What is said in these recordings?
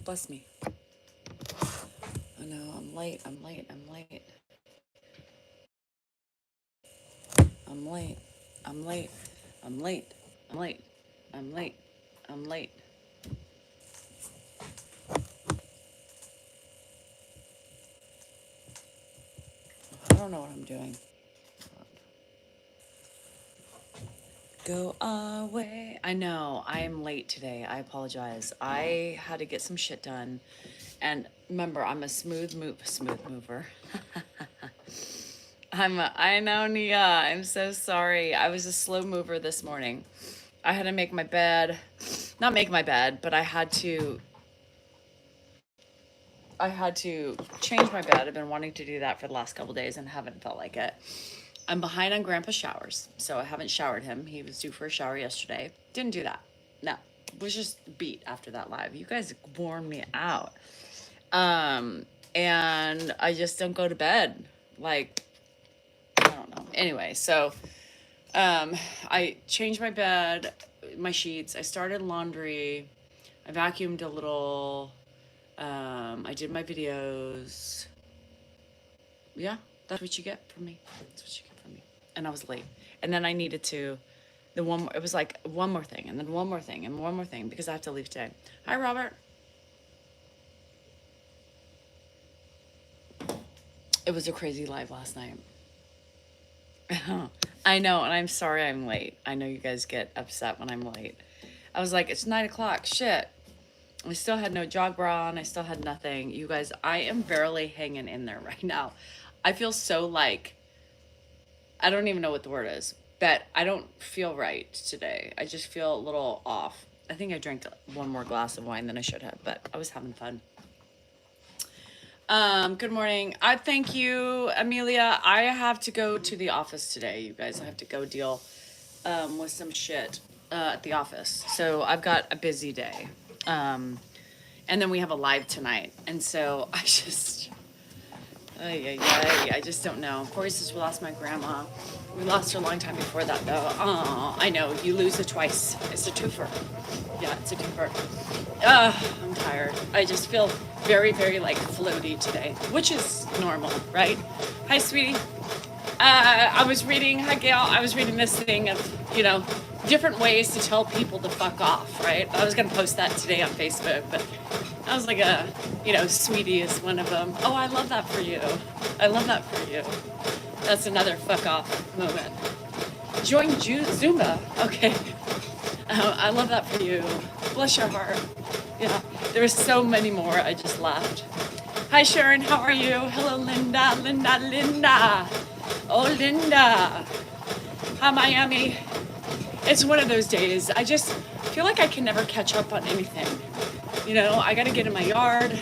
Bless me. I know, I'm late, I'm late, I'm late. I'm late. I'm late. I'm late. I'm late. I'm late. I'm late. I don't know what I'm doing. Go away. I know. I am late today. I apologize. I had to get some shit done. And remember, I'm a smooth mover. I know, Nia. I'm so sorry. I was a slow mover this morning. I had to make my bed. Not make my bed, but I had to change my bed. I've been wanting to do that for the last couple days and haven't felt like it. I'm behind on Grandpa's showers, so I haven't showered him. He was due for a shower yesterday. Didn't do that. No, was just beat after that live. You guys worn me out. And I just don't go to bed. Like, I don't know. Anyway, so I changed my bed, my sheets. I started laundry. I vacuumed a little. I did my videos. Yeah, that's what you get from me. That's what you get from me. And I was late. And then I needed to, it was like one more thing, and then one more thing, and one more thing, because I have to leave today. Hi, Robert. It was a crazy live last night. I know, and I'm sorry I'm late. I know you guys get upset when I'm late. I was like, it's 9 o'clock. Shit. I still had no jog bra on. I still had nothing. You guys, I am barely hanging in there right now. I feel so like, I don't even know what the word is, but I don't feel right today. I just feel a little off. I think I drank one more glass of wine than I should have, but I was having fun. Good morning. I thank you, Amelia. I have to go to the office today, you guys. I have to go deal with some shit at the office. So I've got a busy day. And then we have a live tonight. And so I just, I just don't know. Corey says we lost my grandma. We lost her a long time before that, though. Oh, I know. You lose it twice. It's a twofer. Yeah, it's a twofer. I'm tired. I just feel very, very like floaty today, which is normal, right? Hi, sweetie. I was reading, hi, Gail. I was reading this thing of, different ways to tell people to fuck off, right? I was going to post that today on Facebook, but I was like, sweetie is one of them. Oh, I love that for you. I love that for you. That's another fuck off moment. Join Zumba. Okay. I love that for you. Bless your heart. Yeah, there were so many more. I just laughed. Hi, Sharon. How are you? Hello, Linda. Linda. Oh, Linda. Hi, Miami. It's one of those days. I just feel like I can never catch up on anything. I got to get in my yard.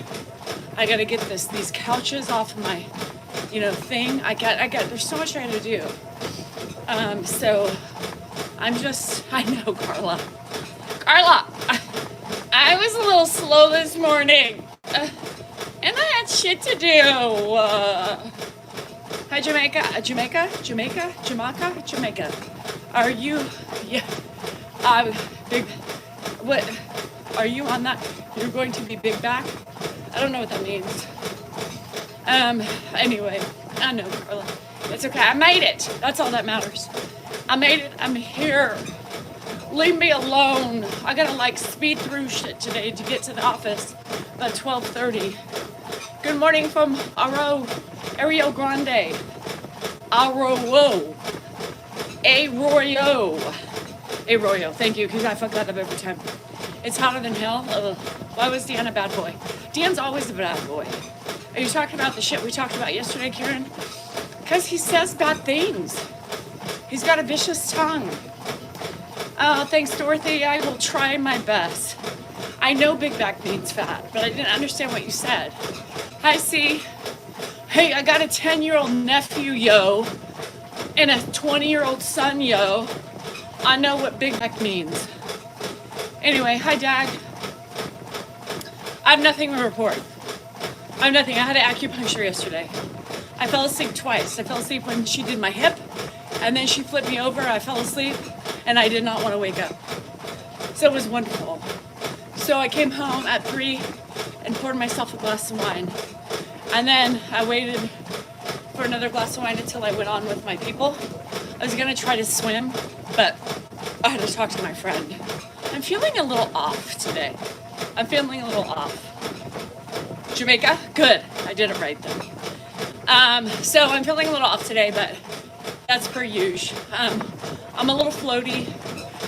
I got to get these couches off of my, thing. There's so much I got to do. So I know, Carla. I was a little slow this morning. And I had shit to do. Hi, Jamaica. Are you, big, what, are you on that? You're going to be big back? I don't know what that means. Anyway, I know, Carla. It's okay. I made it. That's all that matters. I made it. I'm here. Leave me alone. I gotta speed through shit today to get to the office by 12:30. Good morning from Ariel Grande. Arroyo. Thank you, because I fuck that up every time. It's hotter than hell. Why was Dan a bad boy? Dan's always a bad boy. Are you talking about the shit we talked about yesterday, Karen? Because he says bad things. He's got a vicious tongue. Oh, thanks, Dorothy. I will try my best. I know big back means fat, but I didn't understand what you said. Hi, C. Hey, I got a 10-year-old nephew, yo, and a 20-year-old son, yo. I know what big back means. Anyway, hi, Dag. I have nothing to report. I have nothing. I had an acupuncture yesterday. I fell asleep twice. I fell asleep when she did my hip, and then she flipped me over. I fell asleep, and I did not want to wake up. So it was wonderful. So I came home at 3, and poured myself a glass of wine. And then I waited for another glass of wine until I went on with my people. I was gonna try to swim, but I had to talk to my friend. I'm feeling a little off today. I'm feeling a little off. Jamaica? Good. I did it right then. So I'm feeling a little off today, but that's per usual. I'm a little floaty.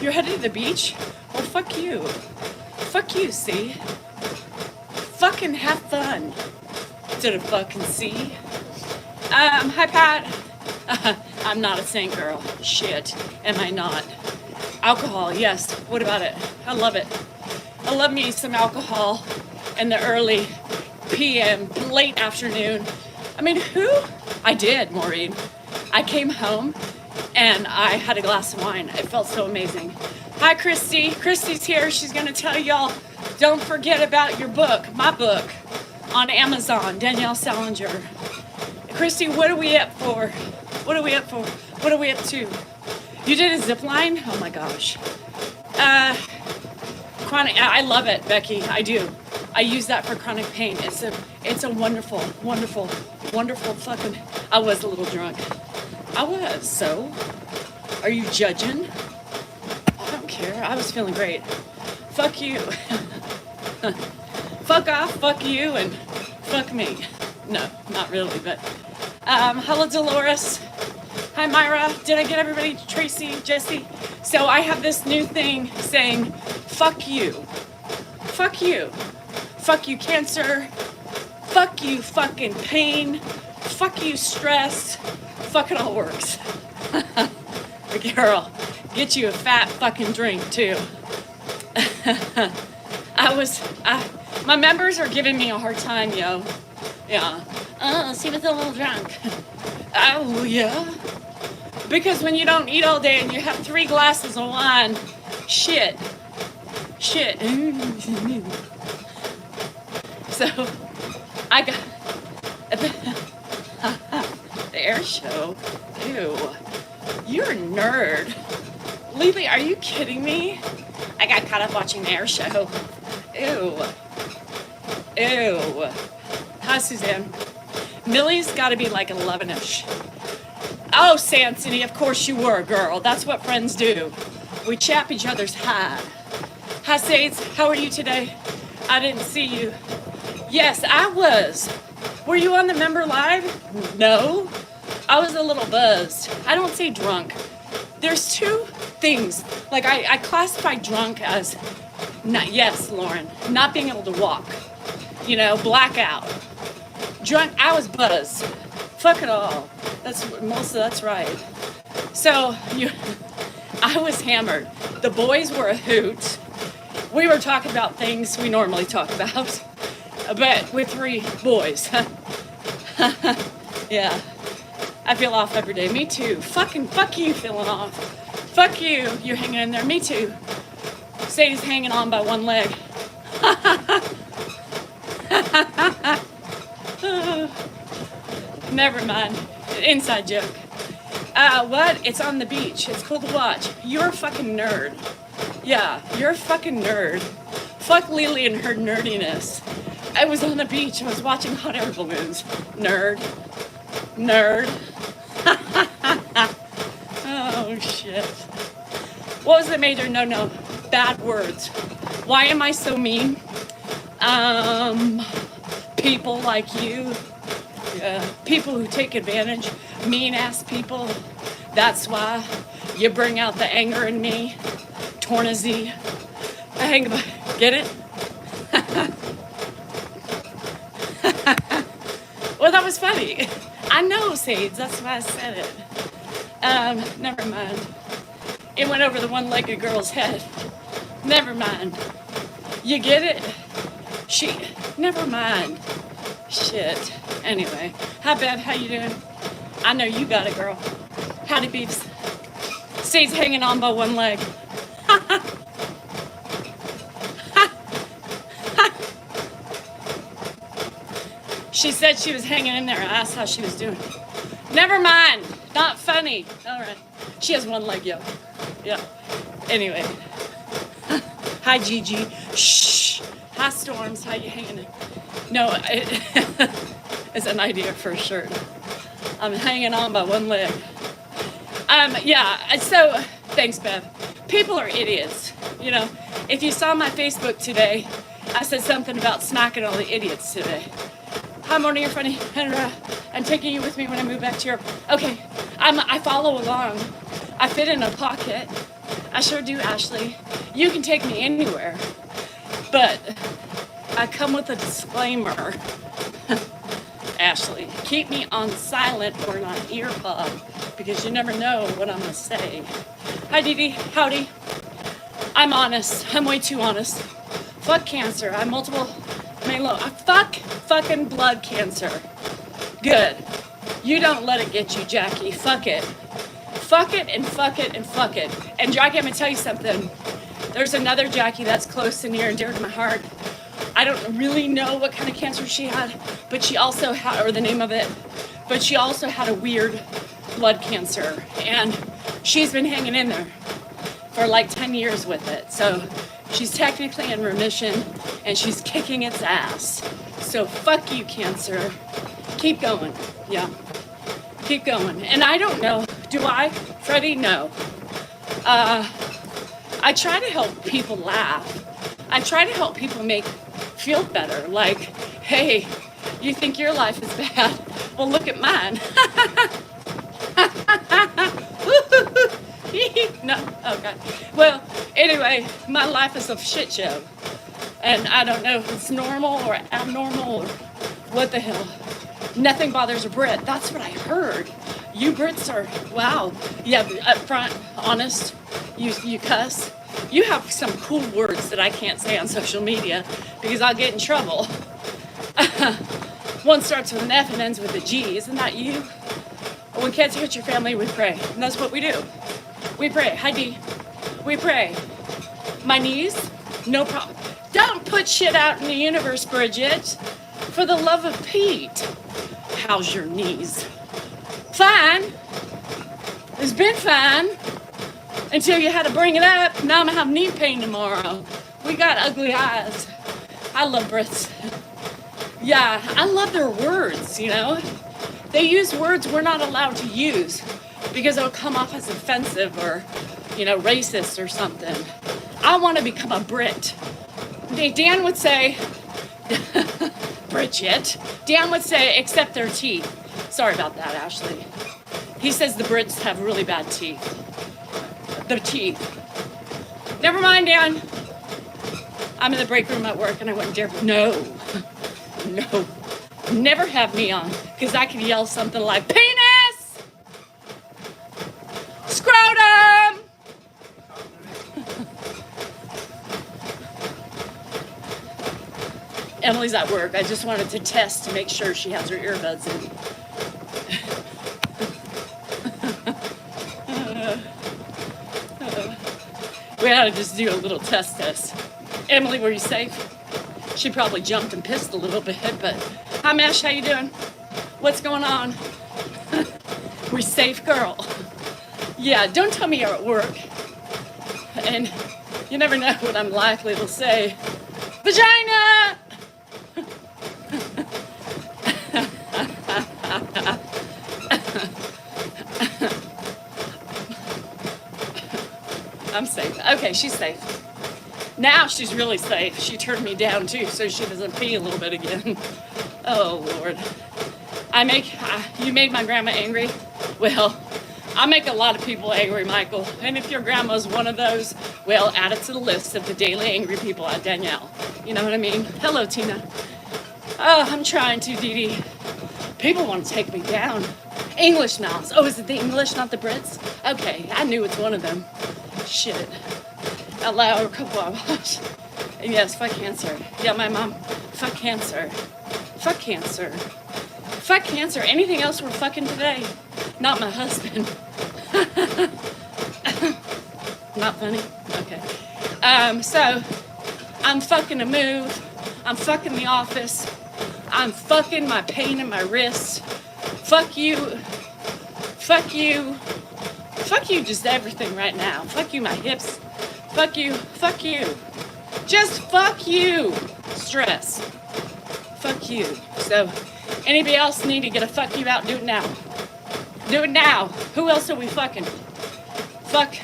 You're headed to the beach? Well, fuck you. Fuck you, see? Fucking have fun. To the fucking sea. Hi, Pat. I'm not a saint girl. Shit. Am I not? Alcohol, yes. What about it? I love it. I love me some alcohol in the early PM, late afternoon. I mean, who? I did, Maureen. I came home and I had a glass of wine. It felt so amazing. Hi, Christy. Christy's here. She's going to tell y'all, don't forget about your book, my book, on Amazon, Danielle Salinger. Christy, what are we up for? What are we up for? What are we up to? You did a zip line? Oh my gosh. Chronic, I love it, Becky. I do. I use that for chronic pain. It's a wonderful, wonderful, wonderful fucking. I was a little drunk. I was. So, are you judging? I don't care. I was feeling great. Fuck you. Fuck off. Fuck you, and fuck me. No, not really, but. Hello, Dolores. Hi, Myra. Did I get everybody? Tracy, Jesse. So I have this new thing saying, fuck you. Fuck you. Fuck you, cancer. Fuck you, fucking pain. Fuck you, stress. Fuck it all works. Girl, get you a fat fucking drink, too. My members are giving me a hard time, yo. Yeah. She was a little drunk. Oh, yeah? Because when you don't eat all day and you have 3 glasses of wine, shit. So, I got the air show. Ew. You're a nerd. Lily, are you kidding me? I got caught up watching the air show. Ew. Hi, Suzanne. Millie's got to be like 11-ish. Oh, Sansony, of course you were, girl. That's what friends do. We chap each other's hide. Hi, Sades. How are you today? I didn't see you. Yes, I was. Were you on the member live? No. I was a little buzzed. I don't say drunk. There's 2 things. Like, I classify drunk as, yes, Lauren, not being able to walk. You know, blackout. Drunk, I was buzzed. Fuck it all. That's right. So, I was hammered. The boys were a hoot. We were talking about things we normally talk about. But with 3 boys. Yeah. I feel off every day. Me too. Fuck you feeling off. Fuck you. You're hanging in there. Me too. Sadie's hanging on by one leg. Never mind. Inside joke. What? It's on the beach. It's cool to watch. You're a fucking nerd. Yeah, you're a fucking nerd. Fuck Lily and her nerdiness. I was on the beach. I was watching hot air balloons. Nerd. Oh, shit. What was the major no? Bad words. Why am I so mean? People like you. People who take advantage. Mean-ass people. That's why you bring out the anger in me. Tornazy. Get it? Well, that was funny. I know, Sage. That's why I said it. Never mind. It went over the one-legged girl's head. Never mind. You get it? Never mind. Shit. Anyway. Hi, Bev. How you doing? I know you got it, girl. Howdy, beeps. Stays hanging on by one leg. She said she was hanging in there. I asked how she was doing. Never mind. Not funny. All right. She has one leg, yo. Yeah. Anyway. Hi, Gigi. Shh. Hi, Storms. How you hanging? No, it's an idea for a shirt. I'm hanging on by one leg. Yeah, so thanks, Bev. People are idiots. You know, if you saw my Facebook today, I said something about smacking all the idiots today. Hi, Mona, you're funny. And I'm taking you with me when I move back to Europe. Okay, I follow along. I fit in a pocket. I sure do, Ashley. You can take me anywhere. But I come with a disclaimer. Ashley, keep me on silent or on ear pod because you never know what I'm going to say. Hi, Dee Dee. Howdy. I'm honest. I'm way too honest. Fuck cancer. I have multiple myeloma. Fuck fucking blood cancer. Good. You don't let it get you, Jackie. Fuck it. Fuck it and fuck it and fuck it. And Jackie, I'm going to tell you something. There's another Jackie that's close and near and dear to my heart. I don't really know what kind of cancer she had, but she also had, or the name of it, but she also had a weird blood cancer. And she's been hanging in there for like 10 years with it. So she's technically in remission and she's kicking its ass. So fuck you, cancer. Keep going. Yeah. Keep going. And I don't know. Do I? Freddie? No. I try to help people laugh. I try to help people feel better. Like, hey, you think your life is bad? Well, look at mine. No, okay. Well, anyway, my life is a shit show. And I don't know if it's normal or abnormal or what the hell. Nothing bothers a Brit. That's what I heard. You Brits are, wow. Yeah, up front, honest, you cuss. You have some cool words that I can't say on social media because I'll get in trouble. One starts with an F and ends with a G. Isn't that you? When cancer hits your family, we pray. And that's what we do. We pray. Hi, D. We pray. My knees? No problem. Don't put shit out in the universe, Bridget. For the love of Pete. How's your knees? Fine. It's been fine. Until you had to bring it up. Now I'm gonna have knee pain tomorrow. We got ugly eyes. I love Brits. Yeah, I love their words, you know. They use words we're not allowed to use because it'll come off as offensive or, you know, racist or something. I want to become a Brit. Dan would say, Bridget. Dan would say, except their teeth. Sorry about that, Ashley. He says the Brits have really bad teeth. The teeth. Never mind, Dan. I'm in the break room at work and I went, no. Never have me on because I could yell something like, penis! Scrotum! Emily's at work. I just wanted to test to make sure she has her earbuds in. We had to just do a little test. Emily, were you safe? She probably jumped and pissed a little bit, but hi, Mesh, how you doing? What's going on? We're safe, girl. Yeah, don't tell me you're at work. And you never know what I'm likely to say. Vagina! I'm safe. Okay, she's safe. Now she's really safe. She turned me down too, so she doesn't pee a little bit again. Oh Lord. You made my grandma angry? Well, I make a lot of people angry, Michael. And if your grandma's one of those, well, add it to the list of the daily angry people at Danielle. You know what I mean? Hello, Tina. Oh, I'm trying to, Dee Dee. People want to take me down. English mouths. Oh, is it the English, not the Brits? Okay, I knew it's one of them. Shit. Out loud, a couple of us. And yes, fuck cancer. Yeah, my mom. Fuck cancer. Fuck cancer. Fuck cancer. Anything else we're fucking today? Not my husband. Not funny? Okay. So, I'm fucking a move. I'm fucking the office. I'm fucking my pain in my wrist. Fuck you. Fuck you. Fuck you just everything right now. Fuck you my hips. Fuck you. Fuck you. Just fuck you. Stress. Fuck you. So, anybody else need to get a fuck you out? Do it now. Do it now. Who else are we fucking? Fuck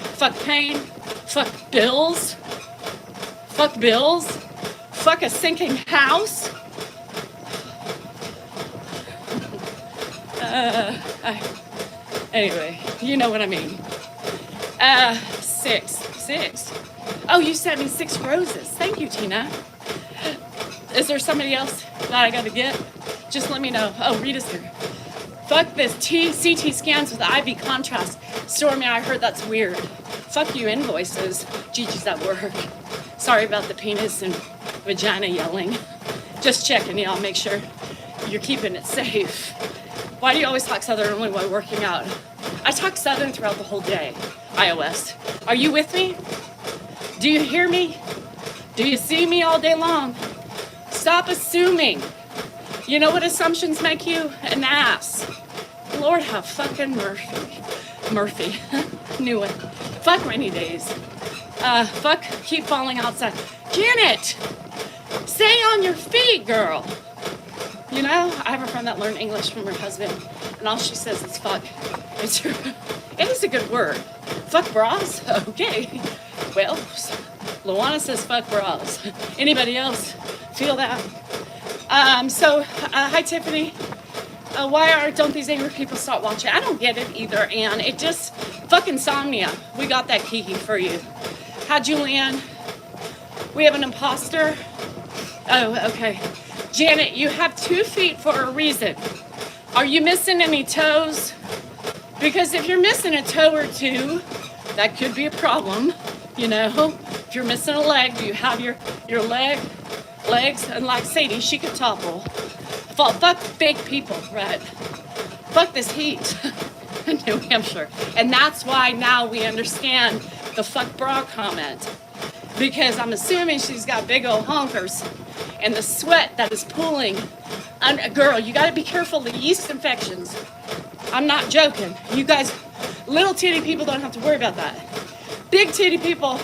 pain. Fuck bills. Fuck bills. Fuck a sinking house. Anyway, you know what I mean. Six. Oh, you sent me 6 roses. Thank you, Tina. Is there somebody else that I gotta get? Just let me know. Oh, Rita's here. Fuck this CT scans with IV contrast. Stormy, I heard that's weird. Fuck you invoices. Gigi's at work. Sorry about the penis and vagina yelling. Just checking, y'all. Make sure you're keeping it safe. Why do you always talk Southern only while working out? I talk Southern throughout the whole day. iOS. Are you with me? Do you hear me? Do you see me all day long? Stop assuming. You know what assumptions make you? An ass. Lord have fucking Murphy. Knew it. Fuck rainy days. Fuck keep falling outside. Janet! Stay on your feet, girl. You know, I have a friend that learned English from her husband, and all she says is fuck. It is a good word. Fuck bras? Okay. Well, Luana says fuck bras. Anybody else feel that? Hi Tiffany. Why don't these angry people stop watching? I don't get it either, Ann. It just, fuck insomnia. We got that Kiki for you. Hi Julianne. We have an imposter. Oh, okay. Janet, you have 2 feet for a reason. Are you missing any toes? Because if you're missing a toe or 2, that could be a problem, you know? If you're missing a leg, do you have your legs? And like Sadie, she could topple. Fuck fake people, right? Fuck this heat in New Hampshire. And that's why now we understand the fuck bra comment. Because I'm assuming she's got big old honkers and the sweat that is pooling. Girl, you gotta be careful of the yeast infections. I'm not joking. You guys, little titty people don't have to worry about that. Big titty people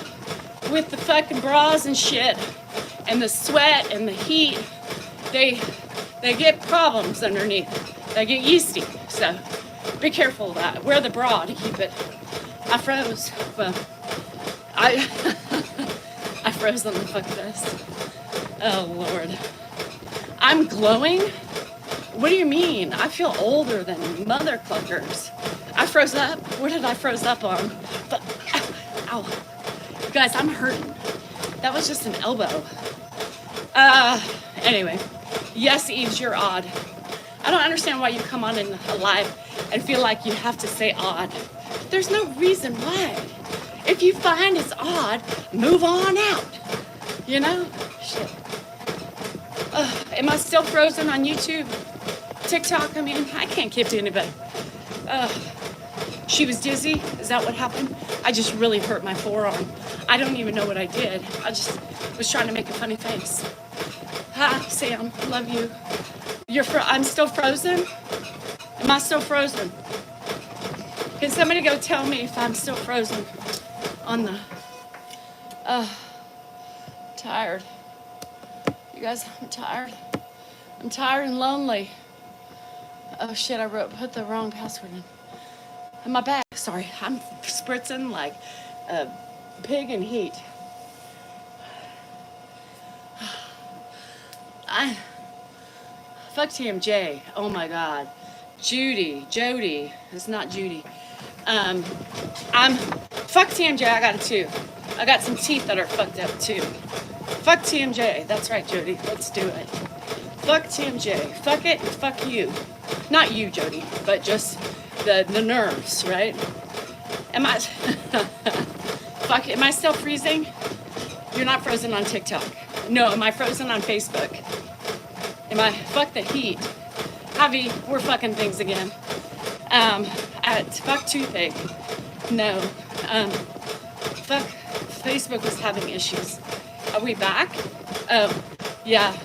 with the fucking bras and shit and the sweat and the heat, they get problems underneath. They get yeasty. So be careful of that. Wear the bra to keep it. I froze. Well, I froze on the fuck this. Oh Lord. I'm glowing? What do you mean? I feel older than mother cluckers. I froze up. Where did I froze up on? But, ow. You guys, I'm hurting. That was just an elbow. Anyway. Yes, Eves, you're odd. I don't understand why you come on in live and feel like you have to say odd. There's no reason why. If you find it's odd, move on out. You know? Shit. Am I still frozen on YouTube? TikTok, I mean, I can't give to anybody. She was dizzy. Is that what happened? I just really hurt my forearm. I don't even know what I did. I just was trying to make a funny face. Hi, Sam. Love you. I'm still frozen? Am I still frozen? Can somebody go tell me if I'm still frozen on the... tired. You guys, I'm tired. I'm tired and lonely. Oh shit, I put the wrong password in my bag. Sorry, I'm spritzing like a pig in heat. Fuck TMJ. Oh my God. Jody. It's not Judy. Fuck TMJ. I got it too. I got some teeth that are fucked up too. Fuck TMJ. That's right, Jody. Let's do it. Fuck TMJ. Fuck it and fuck you. Not you, Jody, but just the nerves, right? Am I fuck? Am I still freezing? You're not frozen on TikTok. No, am I frozen on Facebook? Am I? Fuck the heat. Javi, we're fucking things again. Fuck toothache. No. Fuck. Facebook was having issues. Are we back? Oh, yeah.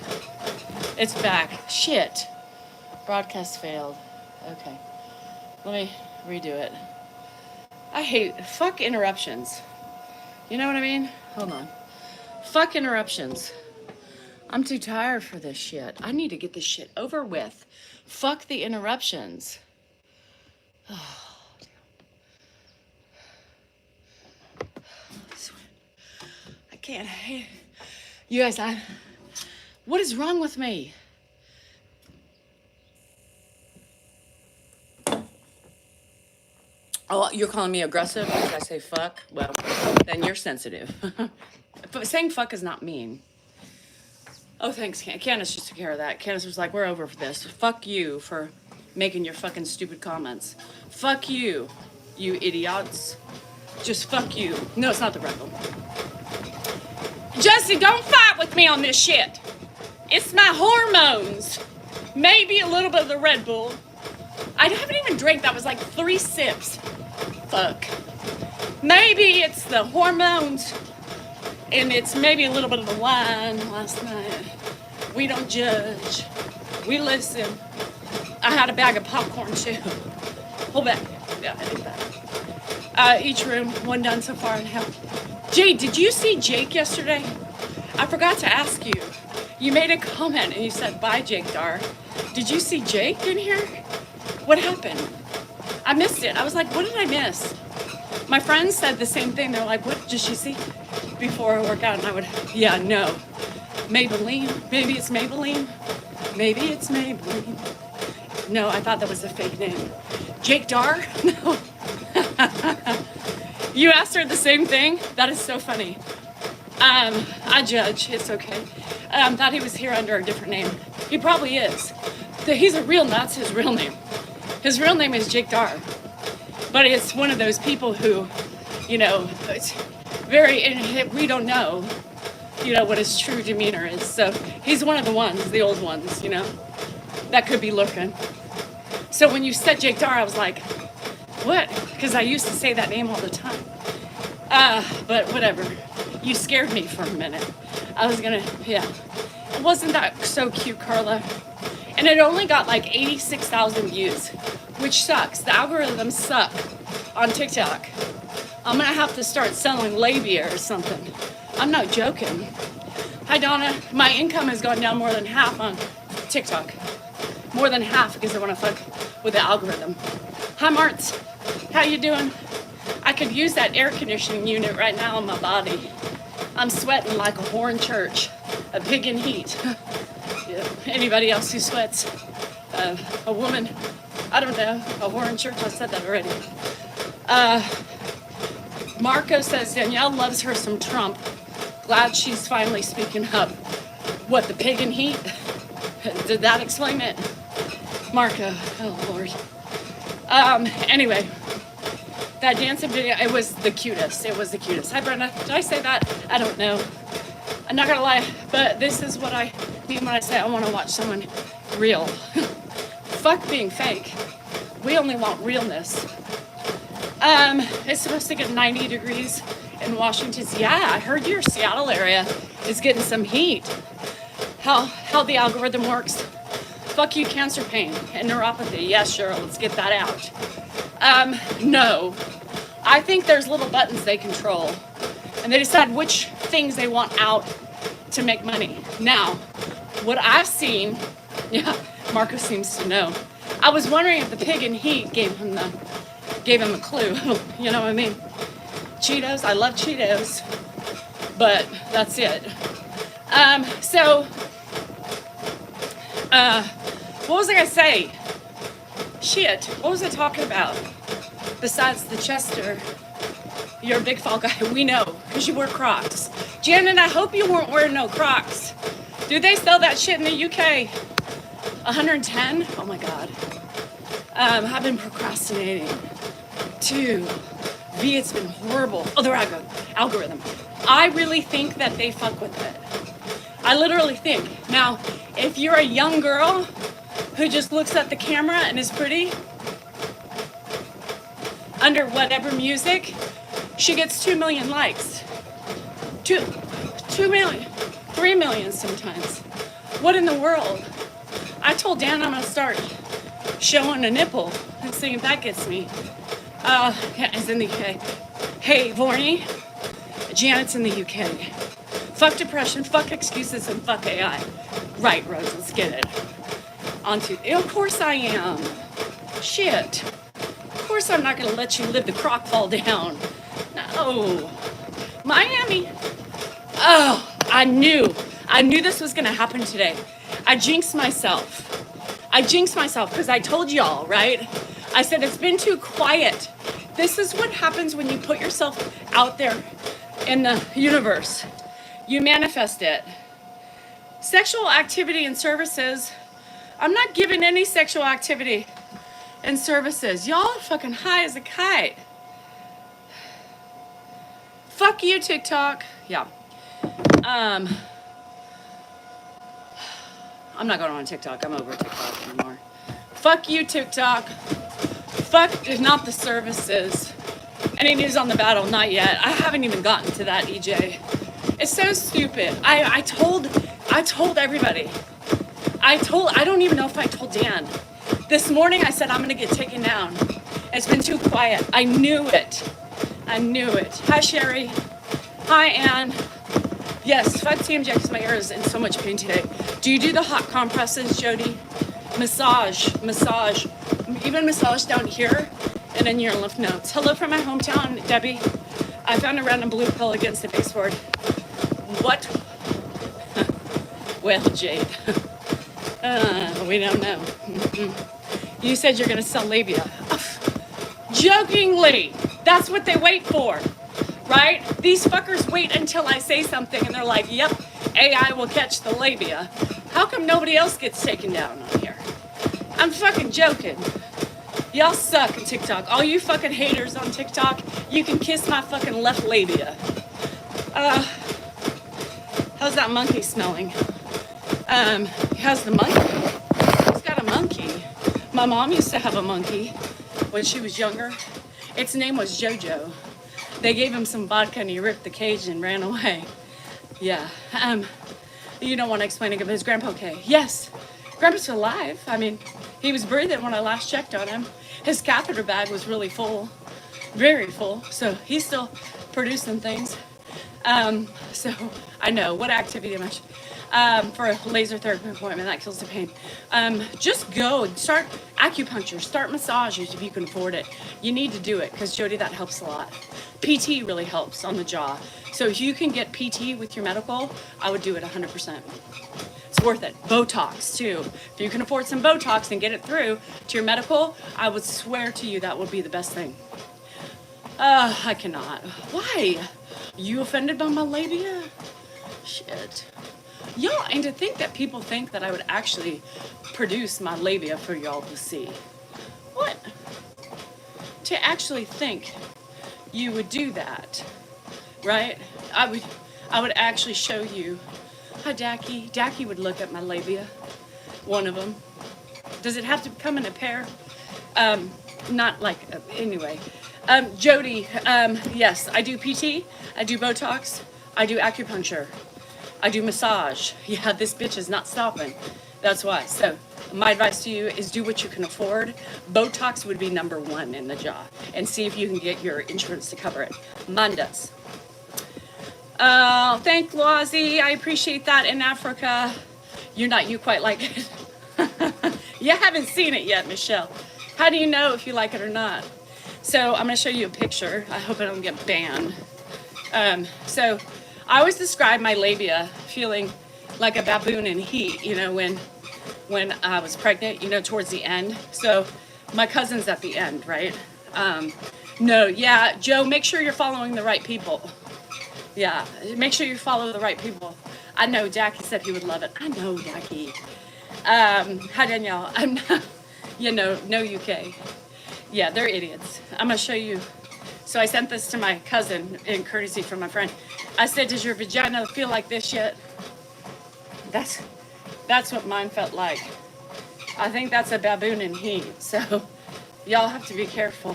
It's back. Shit. Broadcast failed. Okay. Let me redo it. I hate fuck interruptions. You know what I mean? Hold on. Fuck interruptions. I'm too tired for this shit. I need to get this shit over with. Fuck the interruptions. Oh, I can't. You guys, what is wrong with me? Oh, you're calling me aggressive because I say fuck? Well, then you're sensitive. But saying fuck is not mean. Oh, thanks, Candace just took care of that. Candace was like, we're over for this. Fuck you for making your fucking stupid comments. Fuck you, you idiots. Just fuck you. No, it's not the Red Bull. Jesse, don't fight with me on this shit. It's my hormones. Maybe a little bit of the Red Bull. I haven't even drank. That was like 3 sips. Fuck. Maybe it's the hormones. And it's maybe a little bit of the wine last night. We don't judge. We listen. I had a bag of popcorn too. Whole bag. Yeah, I did that. Each room, one done so far in hell. Jay, did you see Jake yesterday? I forgot to ask you. You made a comment and you said, bye, Jake Dar. Did you see Jake in here? What happened? I missed it. I was like, what did I miss? My friends said the same thing. They're like, what did she see before I work out? And I would, yeah, no. Maybelline. Maybe it's Maybelline. Maybe it's Maybelline. No, I thought that was a fake name. Jake Dar? No. You asked her the same thing? That is so funny. I judge. It's okay. Thought he was here under a different name. He probably is. He's a real, that's his real name. His real name is Jake Dar. But it's one of those people who, you know, it's very, and we don't know, you know, what his true demeanor is. So he's one of the ones, the old ones, you know, that could be lurking. So when you said Jake Dar, I was like, what? Because I used to say that name all the time. But whatever. You scared me for a minute. I was gonna, yeah. Wasn't that so cute, Carla? And it only got like 86,000 views, which sucks. The algorithms suck on TikTok. I'm gonna have to start selling labia or something. I'm not joking. Hi, Donna. My income has gone down more than half on TikTok. More than half because I want to fuck with the algorithm. Hi, Martz. How you doing? I could use that air conditioning unit right now on my body. I'm sweating like a whore in church. A pig in heat. Yeah. Anybody else who sweats? A woman? I don't know. A whore in church? I said that already. Marco says Danielle loves her some Trump. Glad she's finally speaking up. What, the pig in heat? Did that explain it? Marco, oh Lord. Anyway, that dancing video, it was the cutest. It was the cutest. Hi, Brenda. Did I say that? I don't know. I'm not gonna lie, but this is what I mean when I say I want to watch someone real. Fuck being fake. We only want realness. It's supposed to get 90 degrees in Washington. Yeah, I heard your Seattle area is getting some heat. How the algorithm works. Fuck you, cancer pain and neuropathy. Yes, Cheryl, let's get that out. No. I think there's little buttons they control. And they decide which things they want out to make money. Now, what I've seen, yeah, Marco seems to know. I was wondering if the pig in heat gave him a clue. You know what I mean? Cheetos, I love Cheetos. But that's it. What was I gonna say? Shit, what was I talking about? Besides the Chester, you're a big fall guy. We know, because you wear Crocs. Janet, I hope you weren't wearing no Crocs. Do they sell that shit in the UK? 110? Oh my God. I've been procrastinating. 2. V, it's been horrible. Oh, the algorithm. I really think that they fuck with it. I literally think. Now, if you're a young girl who just looks at the camera and is pretty, under whatever music, she gets 2 million likes. 2 million, 3 million sometimes. What in the world? I told Dan I'm gonna start showing a nipple and see if that gets me. Yeah, it's in the UK. Hey, Vorney, Janet's in the UK. Fuck depression, fuck excuses, and fuck AI. Right, Rose, let's get it. Of course I am. Shit. Of course I'm not gonna let you live the crock fall down. No. Miami. Oh, I knew this was gonna happen today. I jinxed myself because I told y'all, right? I said it's been too quiet. This is what happens when you put yourself out there in the universe. You manifest it. Sexual activity and services. I'm not giving any sexual activity and services. Y'all are fucking high as a kite. Fuck you, TikTok. Yeah. I'm not going on TikTok. I'm over TikTok anymore. Fuck you, TikTok. Fuck not the services. Any news on the battle? Not yet. I haven't even gotten to that, EJ. It's so stupid. I told everybody. I don't even know if I told Dan. This morning I said I'm gonna get taken down. It's been too quiet. I knew it. Hi, Sherry. Hi, Ann. Yes, fuck TMJ because my ear is in so much pain today. Do you do the hot compresses, Jody? Massage. Even massage down here and in your lymph nodes. Hello from my hometown, Debbie. I found a random blue pill against the baseboard. What? Well, Jade. We don't know. You said you're gonna sell labia. Jokingly, that's what they wait for, right? These fuckers wait until I say something and they're like, yep, AI will catch the labia. How come nobody else gets taken down on here? I'm fucking joking. Y'all suck on TikTok. All you fucking haters on TikTok, you can kiss my fucking left labia. How's that monkey smelling? How's the monkey? Who's got a monkey? My mom used to have a monkey when she was younger. Its name was Jojo. They gave him some vodka and he ripped the cage and ran away. Yeah. You don't want to explain it, but his grandpa okay? Yes. Grandpa's alive. I mean, he was breathing when I last checked on him. His catheter bag was really full, very full. So he's still producing things. So I know what activity am I? For a laser therapy appointment that kills the pain. Just go and start acupuncture, start massages if you can afford it. You need to do it because Jody, that helps a lot. PT really helps on the jaw. So if you can get PT with your medical, I would do it 100%. It's worth it. Botox too. If you can afford some Botox and get it through to your medical, I would swear to you that would be the best thing. I cannot. Why? You offended by my labia? Shit. Y'all, and to think that people think that I would actually produce my labia for y'all to see. What? To actually think you would do that, right? I would actually show you. Hi, Dacky. Dacky would look at my labia. One of them. Does it have to come in a pair? Not like, anyway. Jody, yes, I do PT, I do Botox, I do acupuncture, I do massage. Yeah, this bitch is not stopping. That's why. So my advice to you is do what you can afford. Botox would be number one in the jaw. And see if you can get your insurance to cover it. Mine does. Thank Loazi. I appreciate that in Africa. You quite like it. You haven't seen it yet, Michelle. How do you know if you like it or not? So I'm going to show you a picture. I hope I don't get banned. So I always describe my labia feeling like a baboon in heat, you know, when I was pregnant, you know, towards the end. So my cousin's at the end, right? No, yeah, Joe, make sure you're following the right people. Yeah, make sure you follow the right people. I know Jackie said he would love it. I know Jackie. Hi, Danielle. I'm not, you know, no UK. Yeah, they're idiots. I'm going to show you. So I sent this to my cousin in courtesy from my friend. I said, does your vagina feel like this yet? That's what mine felt like. I think that's a baboon in heat. So y'all have to be careful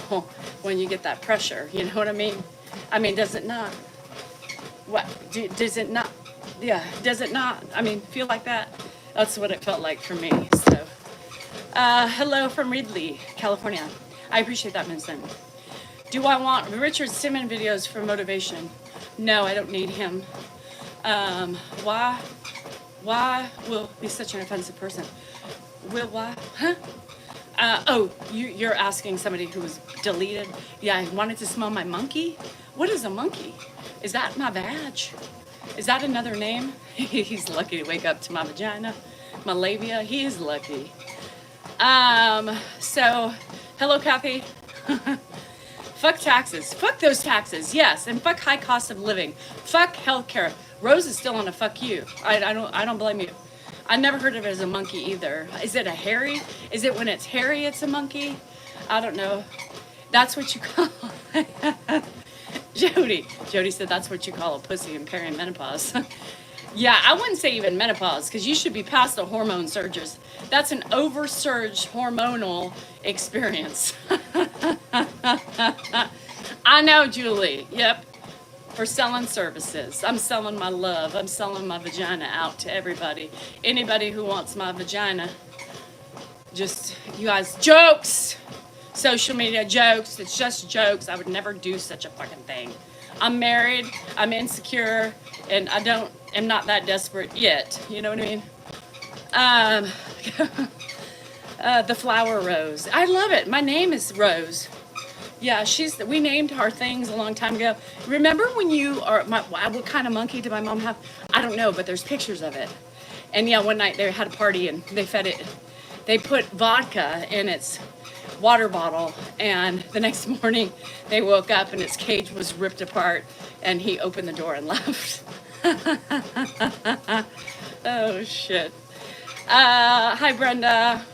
when you get that pressure. You know what I mean? I mean, does it not? What? Does it not? Yeah, does it not? I mean, feel like that? That's what it felt like for me. So, hello from Ridley, California. I appreciate that, Vincent. Do I want Richard Simmons videos for motivation? No, I don't need him. Um, why? Why will be such an offensive person? Will why? Huh? Oh, you're asking somebody who was deleted. Yeah, I wanted to smell my monkey. What is a monkey? Is that my badge? Is that another name? He's lucky to wake up to my vagina, my labia. He is lucky. So, hello, Kathy. Fuck taxes. Fuck those taxes. Yes, and fuck high cost of living. Fuck healthcare. Rose is still on a fuck you. I don't blame you. I never heard of it as a monkey either. Is it a hairy? Is it when it's hairy it's a monkey? I don't know. That's what you call Jody said that's what you call a pussy in perimenopause. Yeah, I wouldn't say even menopause because you should be past the hormone surges. That's an oversurged hormonal experience. I know, Julie. Yep. For selling services. I'm selling my love. I'm selling my vagina out to everybody. Anybody who wants my vagina. Just, you guys, jokes. Social media jokes. It's just jokes. I would never do such a fucking thing. I'm married. I'm insecure. And am not that desperate yet. You know what I mean? The flower Rose. I love it. My name is Rose. Yeah, we named our things a long time ago. Remember when what kind of monkey did my mom have? I don't know, but there's pictures of it. And yeah, one night they had a party and they fed it, they put vodka in its water bottle. And the next morning they woke up and its cage was ripped apart and he opened the door and left. Oh, shit. Hi, Brenda.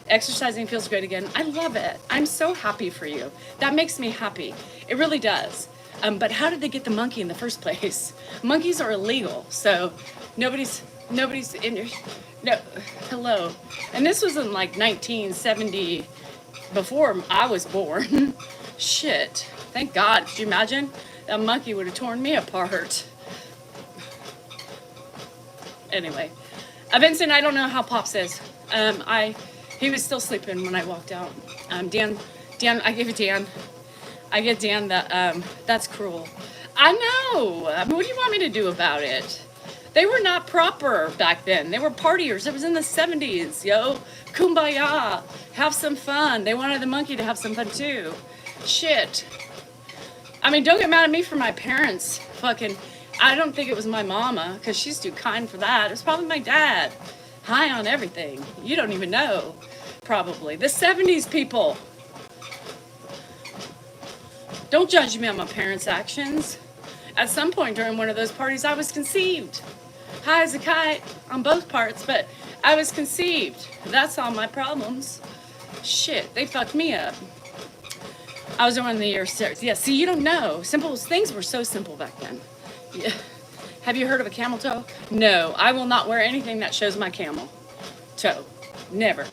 Exercising feels great again. I love it. I'm so happy for you. That makes me happy. It really does. But how did they get the monkey in the first place? Monkeys are illegal, so nobody's in your, no, hello. And this was in like 1970, before I was born. Shit. Thank God. Could you imagine? That monkey would have torn me apart. Anyway. Vincent, I don't know how Pops is. He was still sleeping when I walked out. Dan, I give it Dan. I get Dan that, that's cruel. I know. I mean, what do you want me to do about it? They were not proper back then. They were partiers. It was in the 70s, yo. Kumbaya. Have some fun. They wanted the monkey to have some fun too. Shit. I mean, don't get mad at me for my parents. I don't think it was my mama, because she's too kind for that. It was probably my dad. High on everything. You don't even know, probably. The 70s people. Don't judge me on my parents' actions. At some point during one of those parties, I was conceived. High as a kite on both parts, but I was conceived. That's all my problems. Shit, they fucked me up. I was on the year 6. Yeah, see, you don't know. Simple things were so simple back then. Yeah. Have you heard of a camel toe? No, I will not wear anything that shows my camel toe. Never.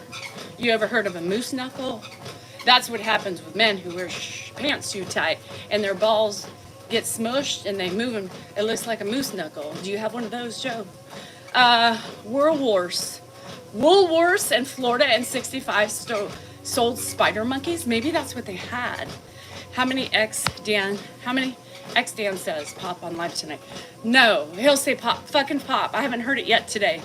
You ever heard of a moose knuckle? That's what happens with men who wear pants too tight and their balls get smushed and they move and it looks like a moose knuckle. Do you have one of those, Joe? Woolworths and Florida and 65 sold spider monkeys. Maybe that's what they had. How many X Dan says Pop on live tonight? No, he'll say Pop, fucking Pop. I haven't heard it yet today.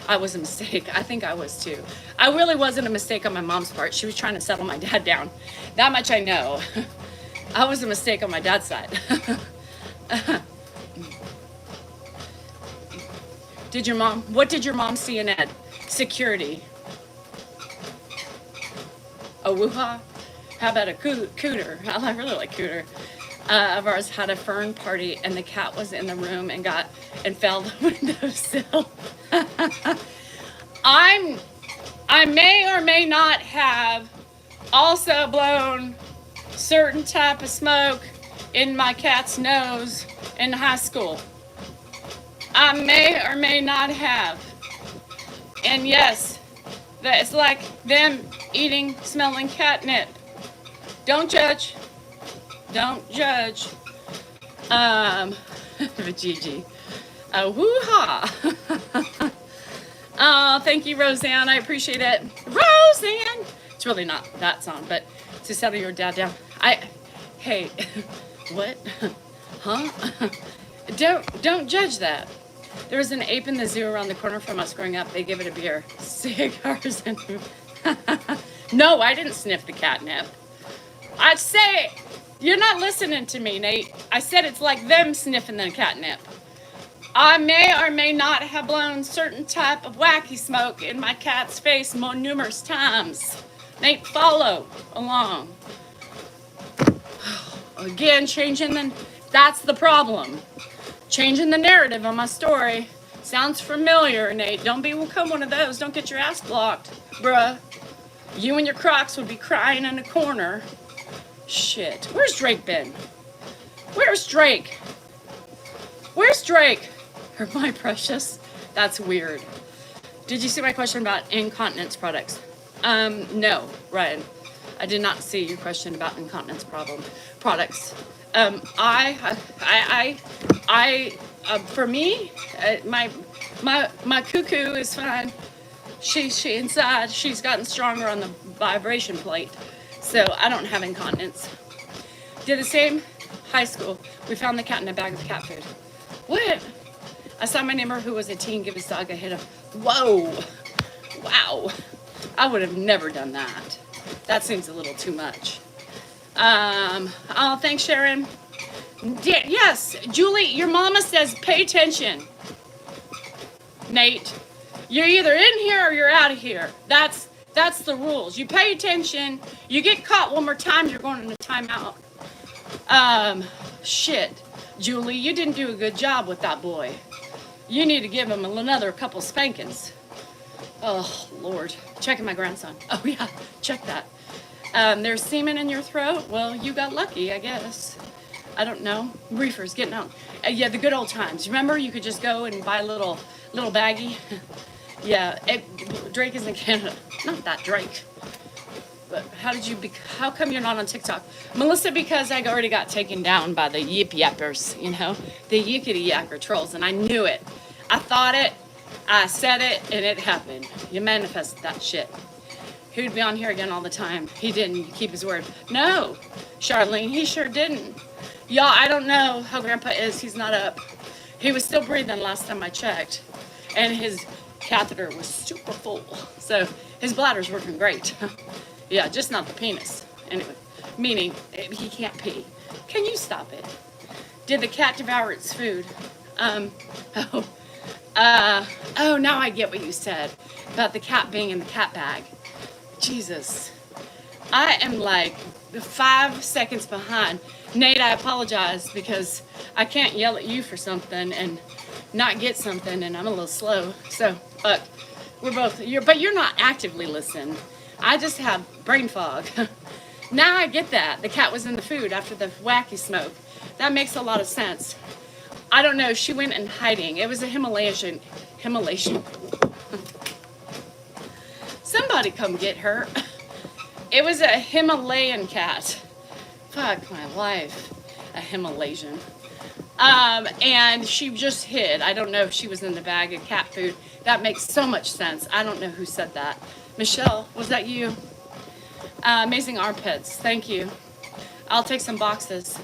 I was a mistake. I think I was too. I really wasn't a mistake on my mom's part. She was trying to settle my dad down. That much I know. I was a mistake on my dad's side. What did your mom see in Ed? Security. A woo-ha? How about a cooter? I really like cooter. Of ours had a fern party and the cat was in the room and fell the windowsill. I may or may not have also blown certain type of smoke in my cat's nose in high school. I may or may not have. And yes, it's like them smelling catnip. Don't judge. Don't judge. Gigi. Woo-ha. Oh, thank you, Roseanne. I appreciate it. Roseanne! It's really not that song, but to settle your dad down. Hey, what? Huh? Don't judge that. There was an ape in the zoo around the corner from us growing up. They give it a beer, cigars, and no, I didn't sniff the catnip. I'd say you're not listening to me, Nate. I said it's like them sniffing the catnip. I may or may not have blown certain type of wacky smoke in my cat's face more numerous times. Nate, follow along. Again, that's the problem. Changing the narrative on my story. Sounds familiar, Nate. Don't become one of those. Don't get your ass blocked, bruh. You and your Crocs would be crying in a corner. Shit. Where's Drake been? Where's Drake? Where's Drake? Or my precious. That's weird. Did you see my question about incontinence products? No, Ryan. I did not see your question about incontinence products. For me, my cuckoo is fine. She inside, she's gotten stronger on the vibration plate. So I don't have incontinence. Did the same high school. We found the cat in a bag of cat food. What? I saw my neighbor who was a teen give his dog a hit of, whoa, wow. I would have never done that. That seems a little too much. Oh, thanks, Sharon. Yes, Julie, your mama says pay attention. Nate, you're either in here or you're out of here. That's the rules. You pay attention. You get caught one more time, you're going into timeout. Shit, Julie, you didn't do a good job with that boy. You need to give him another couple spankings. Oh, Lord. Checking my grandson. Oh, yeah, check that. There's semen in your throat? Well, you got lucky, I guess. I don't know. Reefers, getting out. Yeah, the good old times. Remember, you could just go and buy a little baggie? Yeah, Drake is in Canada. Not that Drake. But how come you're not on TikTok? Melissa, because I already got taken down by the yip yappers, the yickety yacker trolls, and I knew it. I thought it, I said it, and it happened. You manifested that shit. He'd be on here again all the time. He didn't keep his word. No, Charlene, he sure didn't. Y'all, I don't know how Grandpa is. He's not up. He was still breathing last time I checked, and his catheter was super full. So his bladder's working great. Yeah, just not the penis. Anyway, meaning he can't pee. Can you stop it? Did the cat devour its food? Oh, now I get what you said about the cat being in the cat bag. Jesus. I am like 5 seconds behind. Nate, I apologize because I can't yell at you for something and not get something, and I'm a little slow. So, look, but you're not actively listening. I just have brain fog. Now I get that. The cat was in the food after the wacky smoke. That makes a lot of sense. I don't know. She went in hiding. It was a Himalayan. Somebody come get her. It was a Himalayan cat. Fuck my life. A Himalayan. And she just hid. I don't know if she was in the bag of cat food. That makes so much sense. I don't know who said that. Michelle, was that you? Amazing armpits. Thank you. I'll take some boxes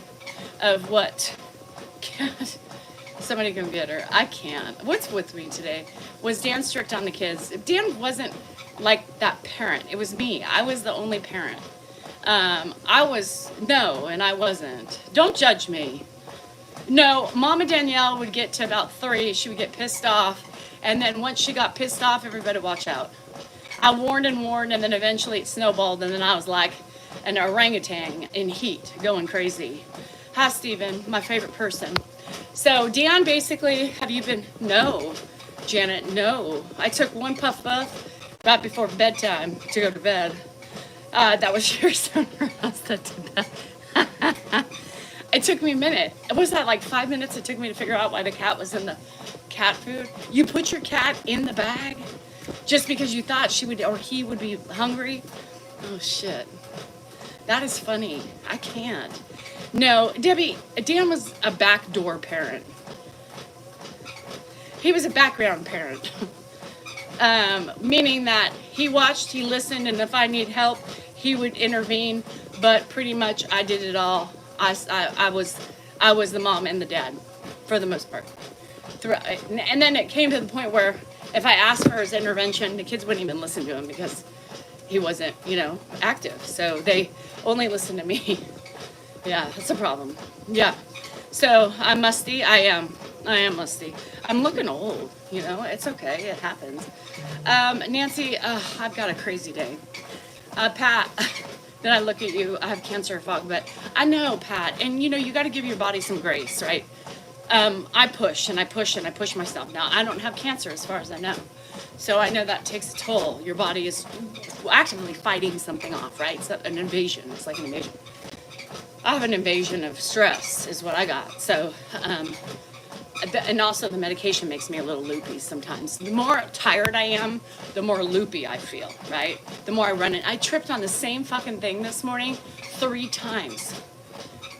of what? Somebody come get her. I can't. What's with me today? Was Dan strict on the kids? Dan wasn't like that parent. It was me. I was the only parent. And I wasn't. Don't judge me. No, Mama Danielle would get to about 3. She would get pissed off. And then once she got pissed off, everybody watch out. I warned, and then eventually it snowballed, and then I was like an orangutan in heat, going crazy. Hi, Steven, my favorite person. So, Dion, basically, no, Janet, no. I took one puff right before bedtime to go to bed. That was your son that did that. It took me a minute. Was that like 5 minutes it took me to figure out why the cat was in the cat food? You put your cat in the bag just because you thought she would or he would be hungry? Oh, shit. That is funny. I can't. No, Debbie, Dan was a backdoor parent. He was a background parent. Meaning that he watched, he listened, and if I need help, he would intervene. But pretty much I did it all. I was the mom and the dad. for the most part. And then it came to the point where if I asked for his intervention, the kids wouldn't even listen to him because he wasn't, active. So they only listen to me. Yeah, that's a problem. Yeah. So I'm musty. I am musty. I'm looking old, it's okay. It happens. Nancy, I've got a crazy day. Pat, then I look at you, I have cancer fog, but I know, Pat, and you got to give your body some grace, right? I push and I push and I push myself. Now, I don't have cancer as far as I know. So I know that takes a toll. Your body is actively fighting something off, right? It's an invasion. It's like an invasion. I have an invasion of stress is what I got. So, and also the medication makes me a little loopy sometimes. The more tired I am, the more loopy I feel, right? The more I run it. I tripped on the same fucking thing this morning 3 times.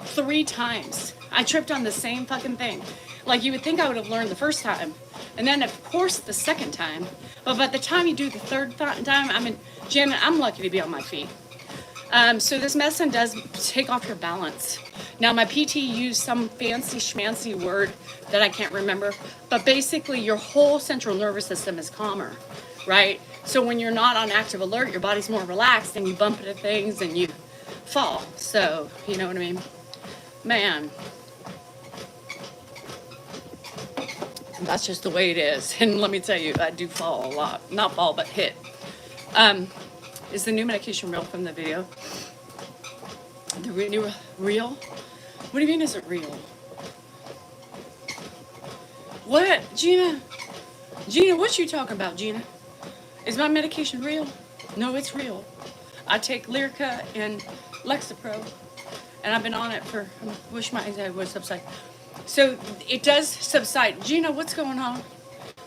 3 times. I tripped on the same fucking thing. Like you would think I would have learned the first time. And then of course the second time. But by the time you do the third time, Janet, I'm lucky to be on my feet. So this medicine does take off your balance. Now my PT used some fancy schmancy word that I can't remember, but basically your whole central nervous system is calmer, right? So when you're not on active alert, your body's more relaxed and you bump into things and you fall. So, you know what I mean? Man, that's just the way it is. And let me tell you, I do fall a lot. Not fall, but hit. Is the new medication real from the video? The new real? What do you mean is it real? What? Gina, what you talking about, Gina? Is my medication real? No, it's real. I take Lyrica and Lexapro, and I've been on it for, I wish my anxiety would subside. So it does subside. Gina, what's going on?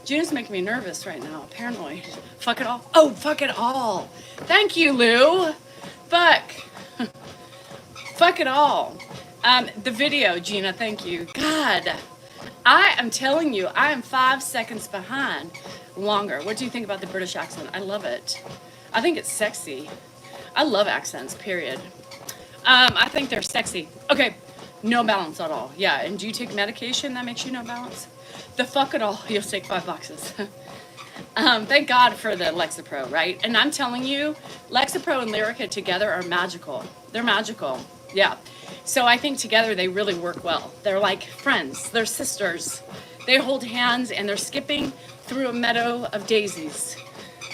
Gina's making me nervous right now, paranoid. Fuck it all. Oh, fuck it all. Thank you, Lou. Fuck. Fuck it all. The video, Gina, thank you. God, I am telling you, I am 5 seconds behind longer. What do you think about the British accent? I love it. I think it's sexy. I love accents, period. I think they're sexy. Okay, no balance at all. Yeah, and do you take medication that makes you no balance? The fuck it all, you'll take 5 boxes. Thank God for the Lexapro, right? And I'm telling you, Lexapro and Lyrica together are magical. They're magical, yeah. So I think together they really work well. They're like friends, they're sisters. They hold hands and they're skipping through a meadow of daisies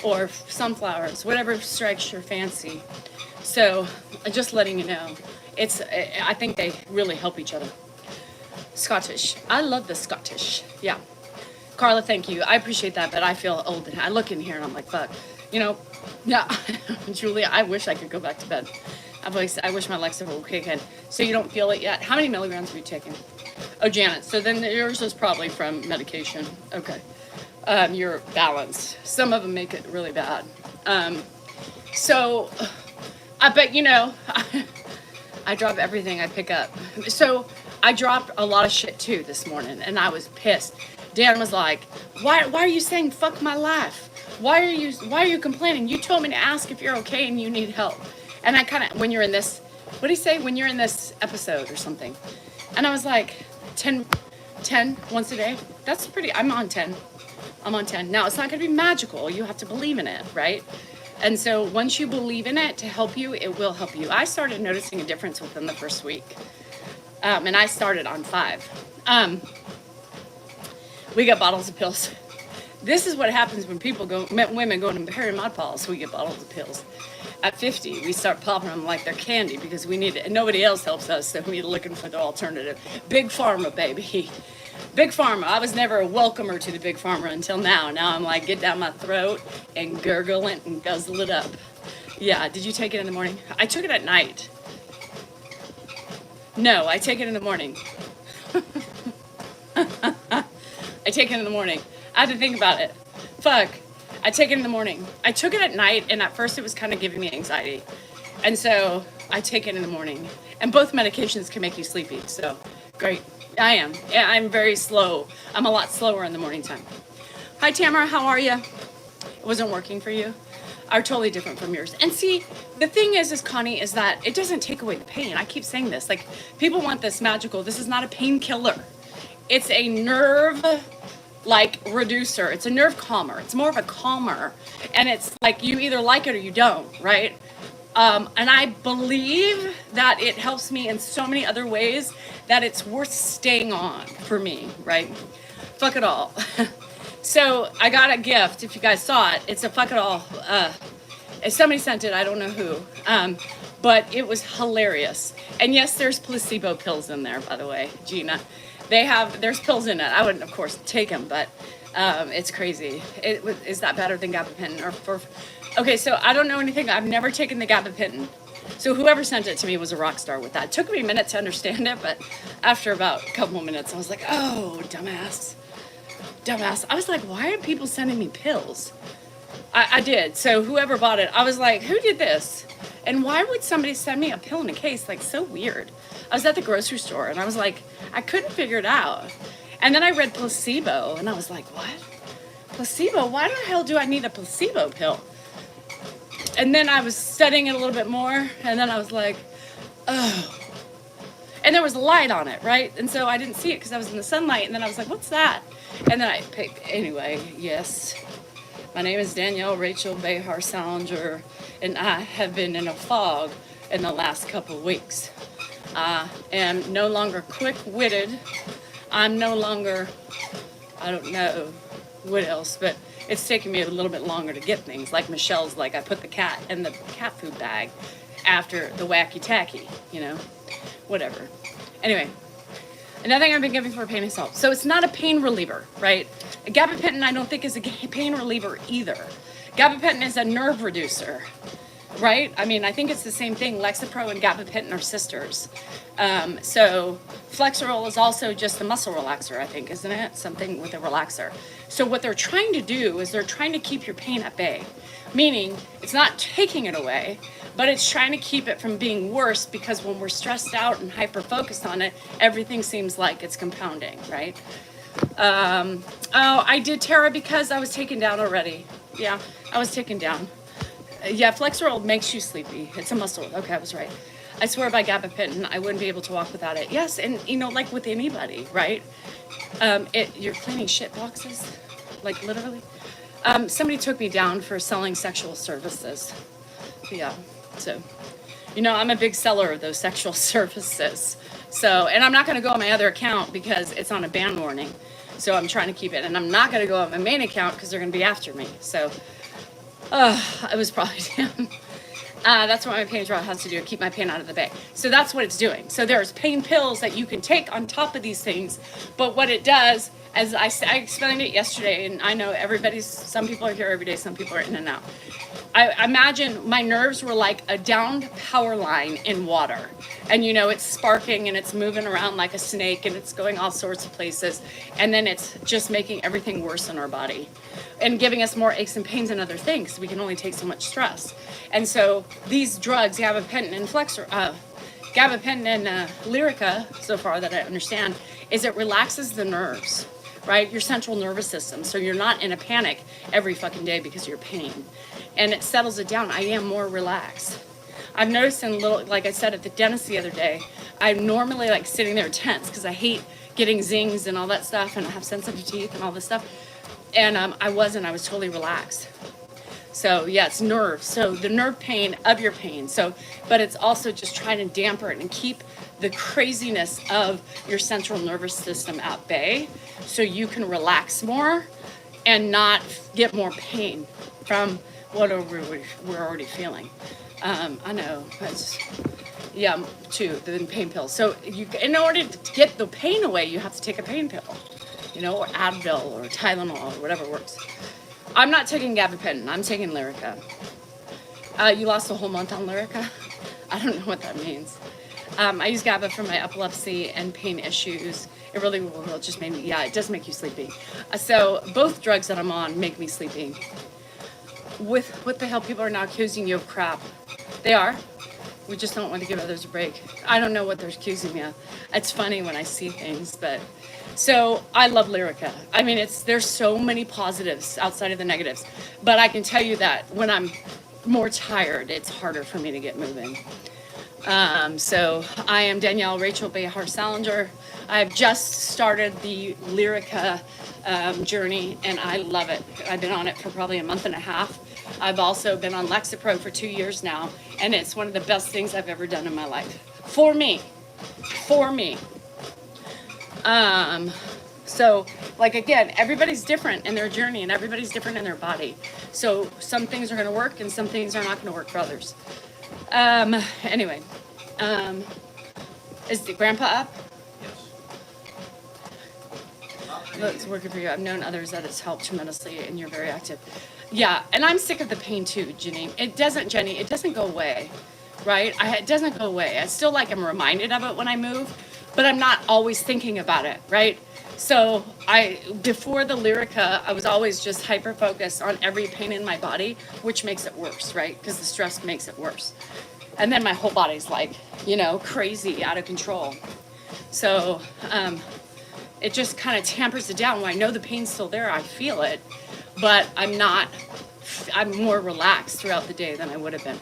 or sunflowers, whatever strikes your fancy. So just letting you know, I think they really help each other. Scottish. I love the Scottish. Yeah. Carla, thank you. I appreciate that, but I feel old. And I look in here and I'm like, fuck. Yeah. Julia, I wish I could go back to bed. I wish my Lexapro would kick in. So you don't feel it yet? How many milligrams have you taken? Oh, Janet. So then yours is probably from medication. Okay. You're balanced. Some of them make it really bad. So I bet, I drop everything I pick up. So I dropped a lot of shit too this morning, and I was pissed. Dan was like, "Why are you saying fuck my life? Why are you complaining? You told me to ask if you're okay and you need help." And I kind of, when you're in this, what do you say? When you're in this episode or something, and I was like, 10 once a day. That's pretty. I'm on 10. Now it's not going to be magical. You have to believe in it, right? And so once you believe in it to help you, it will help you. I started noticing a difference within the first week. And I started on 5. We got bottles of pills. This is what happens when women go into perimenopause. We get bottles of pills. At 50, we start popping them like they're candy because we need it. And nobody else helps us, so we're looking for the alternative. Big Pharma, baby. Big Pharma. I was never a welcomer to the Big Pharma until now. Now I'm like, get down my throat and gurgle it and guzzle it up. Yeah, did you take it in the morning? I took it at night. No, I take it in the morning. I take it in the morning. I had to think about it. Fuck. I take it in the morning. I took it at night, and at first it was kind of giving me anxiety. And so I take it in the morning. And both medications can make you sleepy, so great. I am. Yeah, I'm very slow. I'm a lot slower in the morning time. Hi, Tamara. How are you? It wasn't working for you? Are totally different from yours. And see, the thing is Connie, is that it doesn't take away the pain. I keep saying this. Like, people want this magical. This is not a painkiller. it's a nerve like reducer. It's a nerve calmer. It's more of a calmer. And it's like you either like it or you don't, right? And I believe that it helps me in so many other ways that it's worth staying on for me, right? Fuck it all. So I got a gift. If you guys saw it, it's a fuck it all. If somebody sent it, I don't know who. But it was hilarious. And yes, there's placebo pills in there, by the way, Gina. There's pills in it. I wouldn't, of course, take them, but it's crazy. Is that better than gabapentin? Okay, so I don't know anything. I've never taken the gabapentin. So whoever sent it to me was a rock star with that. It took me a minute to understand it, but after about a couple minutes, I was like, oh, dumbass. I was like, why are people sending me pills? I did. So whoever bought it, I was like, who did this? And why would somebody send me a pill in a case? Like, so weird. I was at the grocery store and I was like, I couldn't figure it out. And then I read placebo and I was like, what? Placebo? Why the hell do I need a placebo pill? And then I was studying it a little bit more and then I was like, oh. And there was a light on it, right? And so I didn't see it because I was in the sunlight. And then I was like, what's that? And then I picked, anyway, yes. My name is Danielle Rachel Behar Salinger, and I have been in a fog in the last couple of weeks. I am no longer quick-witted. I'm no longer, I don't know what else, but it's taken me a little bit longer to get things. Like Michelle's, like I put the cat in the cat food bag after the wacky tacky, you know, whatever. Anyway, another thing I've been giving for pain is salt. So it's not a pain reliever, right? Gabapentin I don't think is a pain reliever either. Gabapentin is a nerve reducer, right? I mean, I think it's the same thing. Lexapro and gabapentin are sisters. So Flexeril is also just a muscle relaxer, I think, isn't it? Something with a relaxer. So what they're trying to do is they're trying to keep your pain at bay, meaning it's not taking it away, but it's trying to keep it from being worse because when we're stressed out and hyper-focused on it, everything seems like it's compounding, right? Oh, I did Tara because I was taken down already. Yeah, I was taken down. Yeah, Flexeril makes you sleepy. It's a muscle. Okay, I was right. I swear by gabapentin, I wouldn't be able to walk without it. Yes, and you know, like with anybody, right? You're cleaning shit boxes, like literally. Somebody took me down for selling sexual services. Yeah, so, you know, I'm a big seller of those sexual services. So, and I'm not going to go on my other account because it's on a ban warning. So I'm trying to keep it. And I'm not going to go on my main account because they're going to be after me. So, it was probably damn. That's what my pain drug has to do, keep my pain out of the bay. So that's what it's doing. So there's pain pills that you can take on top of these things. But what it does, as I explained it yesterday, and I know some people are here every day, some people are in and out. I imagine my nerves were like a downed power line in water. And you know, it's sparking and it's moving around like a snake and it's going all sorts of places. And then it's just making everything worse in our body and giving us more aches and pains and other things. We can only take so much stress. And so these drugs, gabapentin and gabapentin and Lyrica, so far that I understand, is it relaxes the nerves, right? Your central nervous system. So you're not in a panic every fucking day because of your pain. And it settles it down. I am more relaxed. I've noticed like I said at the dentist the other day, I'm normally like sitting there tense because I hate getting zings and all that stuff and I have sensitive teeth and all this stuff. And I was totally relaxed. So yeah, it's nerves. So the nerve pain of your pain. So, but it's also just trying to dampen it and keep the craziness of your central nervous system at bay so you can relax more and not get more pain from whatever we're already feeling. I know, too, the pain pills. So in order to get the pain away, you have to take a pain pill, you know, or Advil or Tylenol or whatever works. I'm not taking gabapentin, I'm taking Lyrica. You lost a whole month on Lyrica? I don't know what that means. I use GABA for my epilepsy and pain issues. It really will just make me, it does make you sleepy. So both drugs that I'm on make me sleepy. What the hell, people are now accusing you of crap. They are. We just don't want to give others a break. I don't know what they're accusing me of. It's funny when I see things, but so I love Lyrica. I mean, there's so many positives outside of the negatives, but I can tell you that when I'm more tired, it's harder for me to get moving. So I am Danielle Rachel Behar Salinger. I've just started the Lyrica journey, and I love it. I've been on it for probably a month and a half. I've also been on Lexapro for 2 years now, and it's one of the best things I've ever done in my life. For me. For me. So, like, again, everybody's different in their journey, and everybody's different in their body. So some things are going to work, and some things are not going to work for others. Anyway, is the grandpa up? It's working for you. I've known others that it's helped tremendously, and you're very active. Yeah, and I'm sick of the pain too, Jenny. It doesn't go away, right? It doesn't go away. I still I'm reminded of it when I move, but I'm not always thinking about it, right? So before the Lyrica, I was always just hyper focused on every pain in my body, which makes it worse, right? Because the stress makes it worse. And then my whole body's crazy, out of control. So it just kind of tampers it down. When I know the pain's still there, I feel it, but I'm more relaxed throughout the day than I would have been.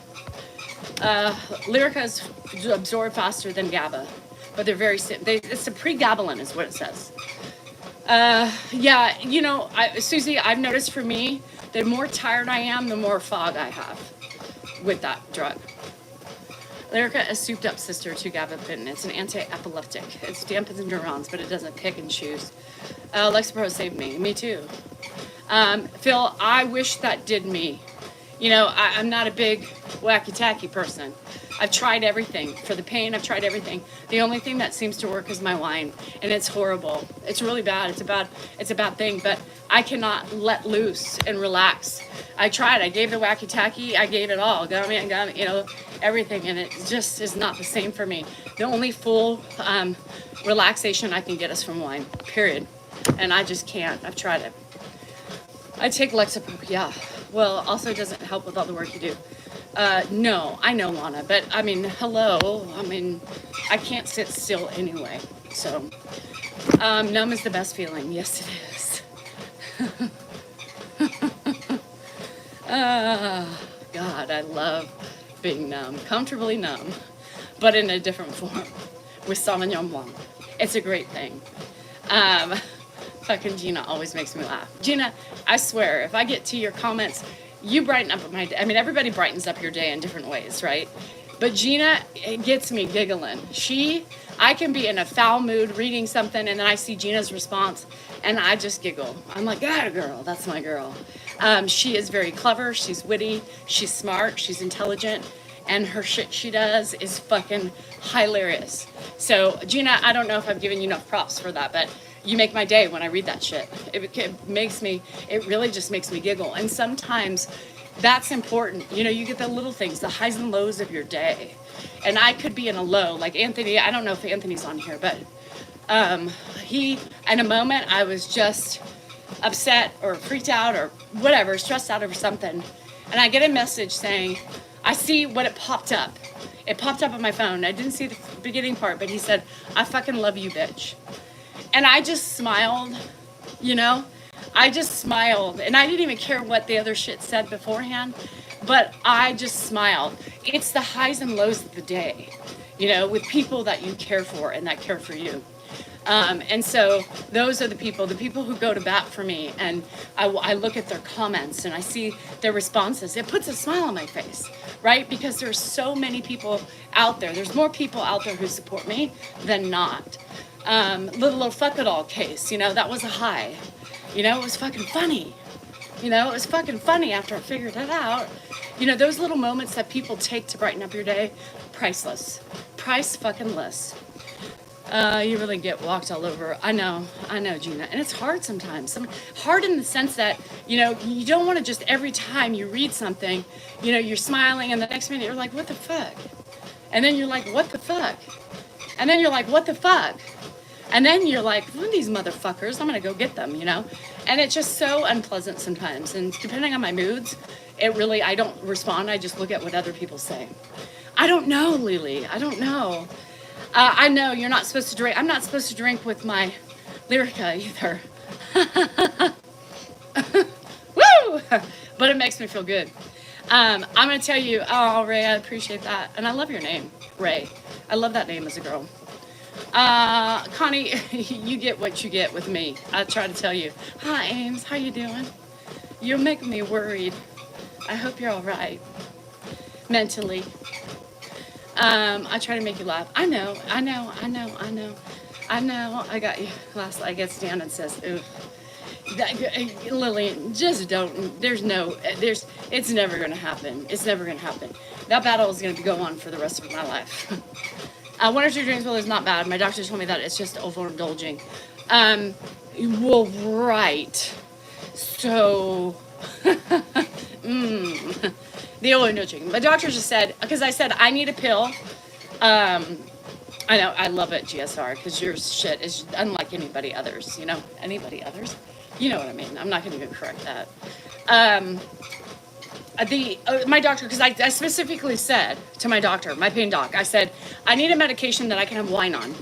Lyrica's absorb faster than GABA, but they're very it's a pregabalin is what it says. Susie, I've noticed for me, the more tired I am, the more fog I have with that drug. Lyrica is souped up sister to gabapentin. It's an anti-epileptic. It dampens neurons, but it doesn't pick and choose. Lexapro saved me. Me too. Phil, I wish that did me. I'm not a big wacky-tacky person. I've tried everything. For the pain, I've tried everything. The only thing that seems to work is my wine, and it's horrible. It's really bad. It's a bad thing, but I cannot let loose and relax. I tried. I gave the wacky-tacky. I gave it all. Got everything, and it just is not the same for me. The only full relaxation I can get is from wine, period. And I just can't. I've tried it. I take Lexapro, yeah. Well, also doesn't help with all the work you do. No, I know, Lana, but hello. I can't sit still anyway. So, numb is the best feeling. Yes, it is. God, I love being numb, comfortably numb, but in a different form with Sauvignon Blanc. It's a great thing. Fucking Gina always makes me laugh. Gina, I swear, if I get to your comments, you brighten up my day. Everybody brightens up your day in different ways, right? But Gina, it gets me giggling. I can be in a foul mood reading something, and then I see Gina's response, and I just giggle. I'm like, ah, girl, that's my girl. She is very clever. She's witty. She's smart. She's intelligent. And her shit she does is fucking hilarious. So, Gina, I don't know if I've given you enough props for that, but you make my day when I read that shit. It really just makes me giggle. And sometimes that's important. You get the little things, the highs and lows of your day. And I could be in a low, like Anthony, I don't know if Anthony's on here, but in a moment, I was just upset or freaked out or whatever, stressed out over something. And I get a message saying, I see what it popped up. It popped up on my phone. I didn't see the beginning part, but he said, I fucking love you, bitch. And I just smiled, I just smiled. And I didn't even care what the other shit said beforehand, but I just smiled. It's the highs and lows of the day, with people that you care for and that care for you. And so those are the people who go to bat for me. And I look at their comments and I see their responses. It puts a smile on my face, right? Because there's so many people out there. There's more people out there who support me than not. Little fuck it all case, that was a high. It was fucking funny. It was fucking funny after I figured it out. Those little moments that people take to brighten up your day, priceless. Price fucking less. You really get walked all over. I know, Gina. And it's hard sometimes. Hard in the sense that, you don't want to just every time you read something, you're smiling and the next minute you're like, what the fuck? And then you're like, what the fuck? And then you're like, what the fuck? And then you're like, one of these motherfuckers, I'm going to go get them, And it's just so unpleasant sometimes. And depending on my moods, I don't respond. I just look at what other people say. I don't know, Lily. I don't know. I know you're not supposed to drink. I'm not supposed to drink with my Lyrica either. Woo! But it makes me feel good. I'm going to tell you, oh, Ray, I appreciate that. And I love your name. Ray. I love that name as a girl. Connie, you get what you get with me. I try to tell you, hi Ames, how you doing? You're making me worried. I hope you're all right mentally. I try to make you laugh. I know. I got you. Last I gets down and says, ooh. Lillian, just don't. It's never going to happen. It's never going to happen. That battle is going to go on for the rest of my life. 1 or 2 drinks is not bad. My doctor told me that it's just overindulging. Well, right. So, the overindulging. My doctor just said, because I said, I need a pill. I know, I love it, GSR, because your shit is unlike anybody others, Anybody others? You know what I mean. I'm not going to even correct that. My doctor, because I specifically said to my doctor, my pain doc, I said, I need a medication that I can have wine on.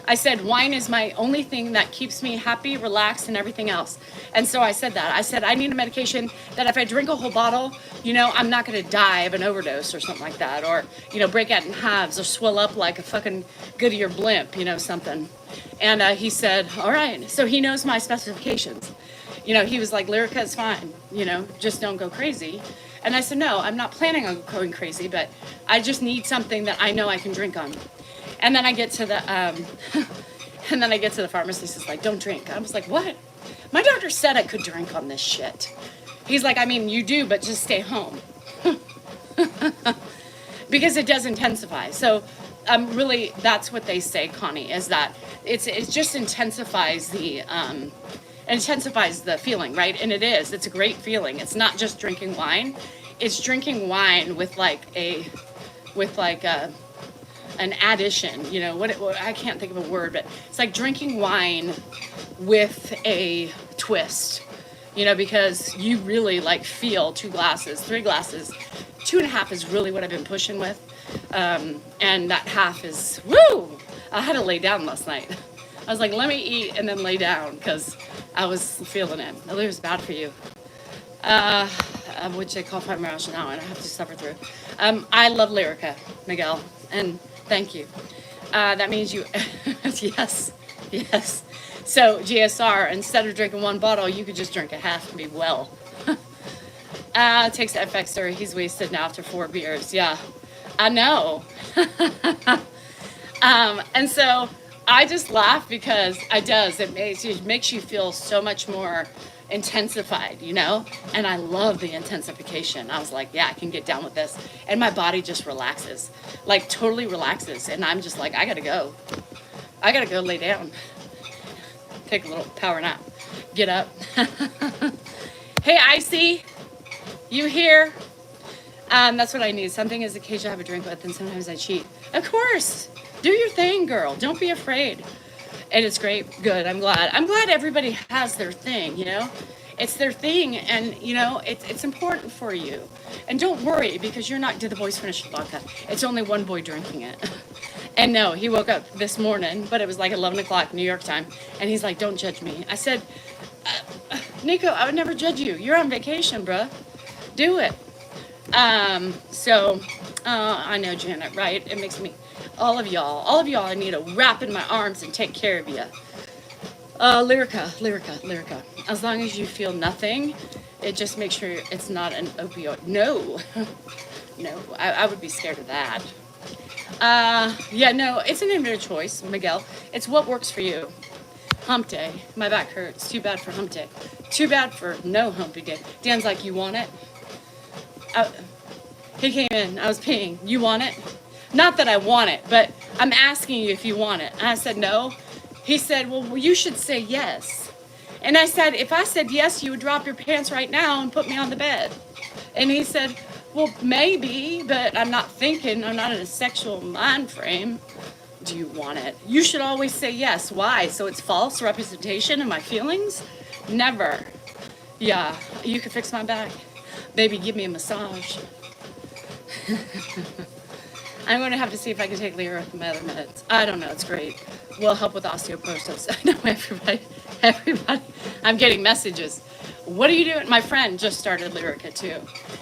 I said, wine is my only thing that keeps me happy, relaxed, and everything else. And so I said that. I said, I need a medication that if I drink a whole bottle, I'm not going to die of an overdose or something like that. Or, break out in halves or swell up like a fucking Goodyear blimp, something. And he said, all right. So he knows my specifications. He was like, Lyrica is fine. Just don't go crazy. And I said, no, I'm not planning on going crazy, but I just need something that I know I can drink on. And then I get to the pharmacist. He's like, don't drink. I was like, what? My doctor said I could drink on this shit. He's like, I mean, you do, but just stay home. Because it does intensify. So really, that's what they say, Connie, is that it just intensifies the feeling, right? And it is. It's a great feeling. It's not just drinking wine. It's drinking wine with an addition, I can't think of a word, but it's like drinking wine with a twist, because you really feel 2 glasses, 3 glasses, 2.5 is really what I've been pushing with. And that half is, woo! I had to lay down last night. I was like, let me eat and then lay down because I was feeling it. It was bad for you. Which they call fibromyalgia now, and I have to suffer through. I love Lyrica, Miguel, and thank you. That means you, yes. So GSR, instead of drinking 1 bottle, you could just drink a half and be well. Takes the FX, he's wasted now after 4 beers. Yeah, I know. And so I just laugh because it makes you feel so much more intensified, and I love the intensification. I was like, yeah, I can get down with this, and my body just relaxes, totally relaxes, and I'm just like, I gotta go lay down, take a little power nap, get up. Hey Icy, you here? That's what I need. Something is occasionally I have a drink with, and sometimes I cheat. Of course, do your thing, girl, don't be afraid. And it's great. Good. I'm glad everybody has their thing, It's their thing, and, it's important for you. And don't worry, because did the boys finish the vodka? It's only 1 boy drinking it. And no, he woke up this morning, but it was 11 o'clock New York time, and he's like, don't judge me. I said, Nico, I would never judge you. You're on vacation, bruh. Do it. I know, Janet, right? It makes me... All of y'all, I need to wrap in my arms and take care of you. Lyrica. As long as you feel nothing, it just makes sure it's not an opioid. No, I would be scared of that. It's an individual choice, Miguel. It's what works for you. Hump day. My back hurts. Too bad for hump day. Too bad for no humpy day. Dan's like, you want it? He came in. I was peeing. You want it? Not that I want it, but I'm asking you if you want it. And I said, no. He said, well, you should say yes. And I said, if I said yes, you would drop your pants right now and put me on the bed. And he said, well, maybe, but I'm not in a sexual mind frame. Do you want it? You should always say yes. Why? So it's false representation of my feelings? Never. Yeah, you can fix my back. Baby, give me a massage. I'm going to have to see if I can take Lyra with my other meds. I don't know. It's great. Will help with osteoporosis. I know everybody. I'm getting messages. What are you doing? My friend just started Lyrica too.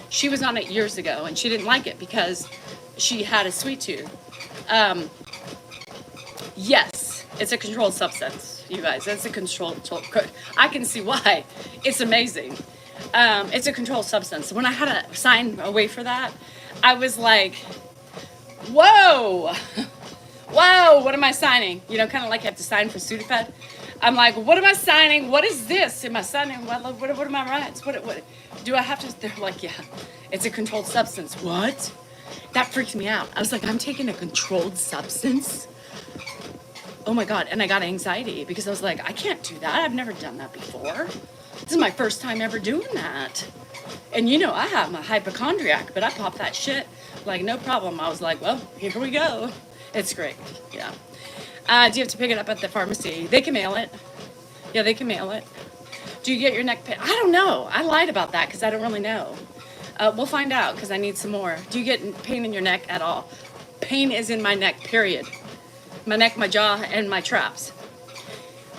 She was on it years ago and she didn't like it because she had a sweet tooth. Yes, it's a controlled substance, you guys. It's a I can see why. It's amazing. It's a controlled substance. When I had to sign away for that, I was like, whoa, whoa, what am I signing? You know, kind of like you have to sign for Sudafed. I'm like, what am I signing? What is this? Am I signing? What are my rights? What do I have to? They're like, yeah, it's a controlled substance. What? That freaked me out. I was like, I'm taking a controlled substance? Oh my God. And I got anxiety because I was like, I can't do that. I've never done that before. This is my first time ever doing that. And you know, I have my hypochondriac, but I pop that shit like no problem. I was like, well, here we go. It's great. Yeah. Do you have to pick it up at the pharmacy? They can mail it. Yeah, they can mail it. Do you get your neck pain? I don't know. I lied about that because I don't really know. We'll find out because I need some more. Do you get pain in your neck at all? Pain is in my neck, period. My neck, my jaw, and my traps.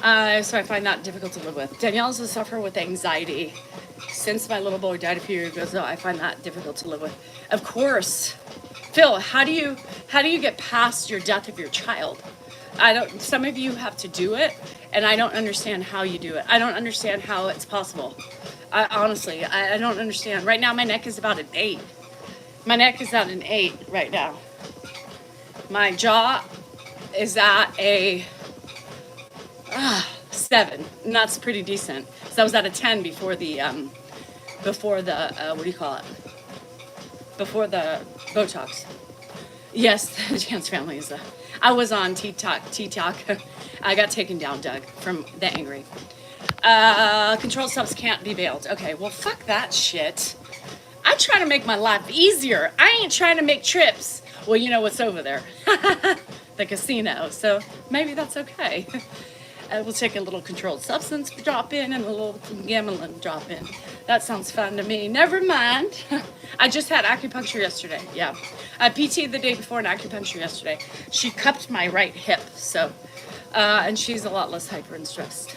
So I find that difficult to live with. Danielle's a sufferer with anxiety. Since my little boy died a few years ago, I find that difficult to live with. Of course. Phil, how do you get past your death of your child? Some of you have to do it, and I don't understand how you do it. I don't understand how it's possible. Honestly, I don't understand. Right now, my neck is about an 8. My neck is at an 8 right now. My jaw is at a 7, and that's pretty decent. So I was at a 10 before the what do you call it? Before the Botox. Yes, the Chance family is I was on TikTok. I got taken down, Doug, from the angry. Controlled subs can't be bailed. Okay, well, fuck that shit. I'm trying to make my life easier. I ain't trying to make trips. Well, you know what's over there. The casino. So maybe that's okay. We'll take a little controlled substance drop in and a little gambling drop in. That sounds fun to me. Never mind. I just had acupuncture yesterday. Yeah. I PT the day before and acupuncture yesterday. She cupped my right hip. So, and she's a lot less hyper and stressed.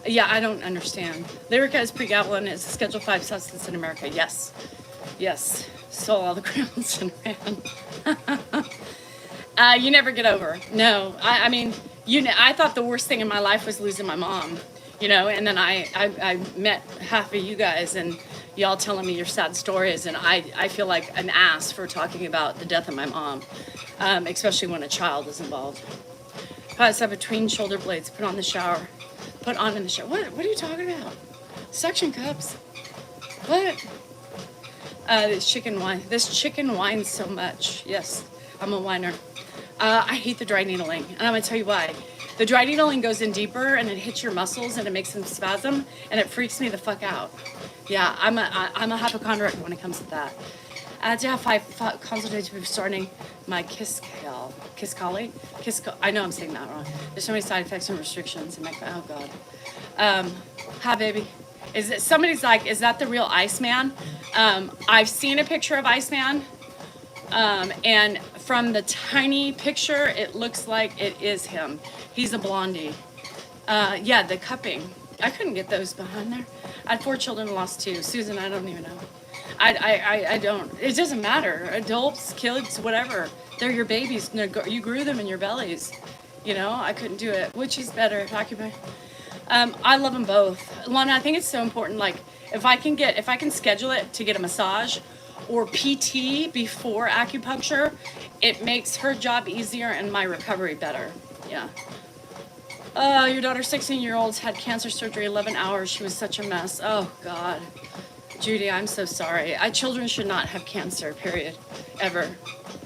Yeah, I don't understand. Lyrica is pregabalin. Is a Schedule 5 substance in America. Yes. Yes. Stole all the crowns and ran. You never get over. No. I mean, I thought the worst thing in my life was losing my mom, and then I met half of you guys and y'all telling me your sad stories, and I feel like an ass for talking about the death of my mom, especially when a child is involved. Pass up between shoulder blades, put on in the shower. What are you talking about? Suction cups. What? This chicken whines so much. Yes, I'm a whiner. I hate the dry needling, and I'm gonna tell you why. The dry needling goes in deeper, and it hits your muscles, and it makes them spasm, and it freaks me the fuck out. Yeah, I'm a hypochondriac when it comes to that. To have 5 consultations before starting my Kisqali. I know I'm saying that wrong. There's so many side effects and restrictions, and oh god. Hi baby. Somebody's like, is that the real Iceman? I've seen a picture of Iceman. And from the tiny picture, it looks like it is him. He's a blondie. Yeah, the cupping. I couldn't get those behind there. I had 4 children, lost 2. Susan, I don't even know. I don't. It doesn't matter. Adults, kids, whatever. They're your babies. You grew them in your bellies. I couldn't do it. Which is better? I love them both. Lana, I think it's so important. Like, if I can schedule it to get a massage or PT before acupuncture, it makes her job easier and my recovery better. Yeah. Your daughter, 16-year-old, had cancer surgery, 11 hours. She was such a mess. Oh, God. Judy, I'm so sorry. Children should not have cancer, period, ever,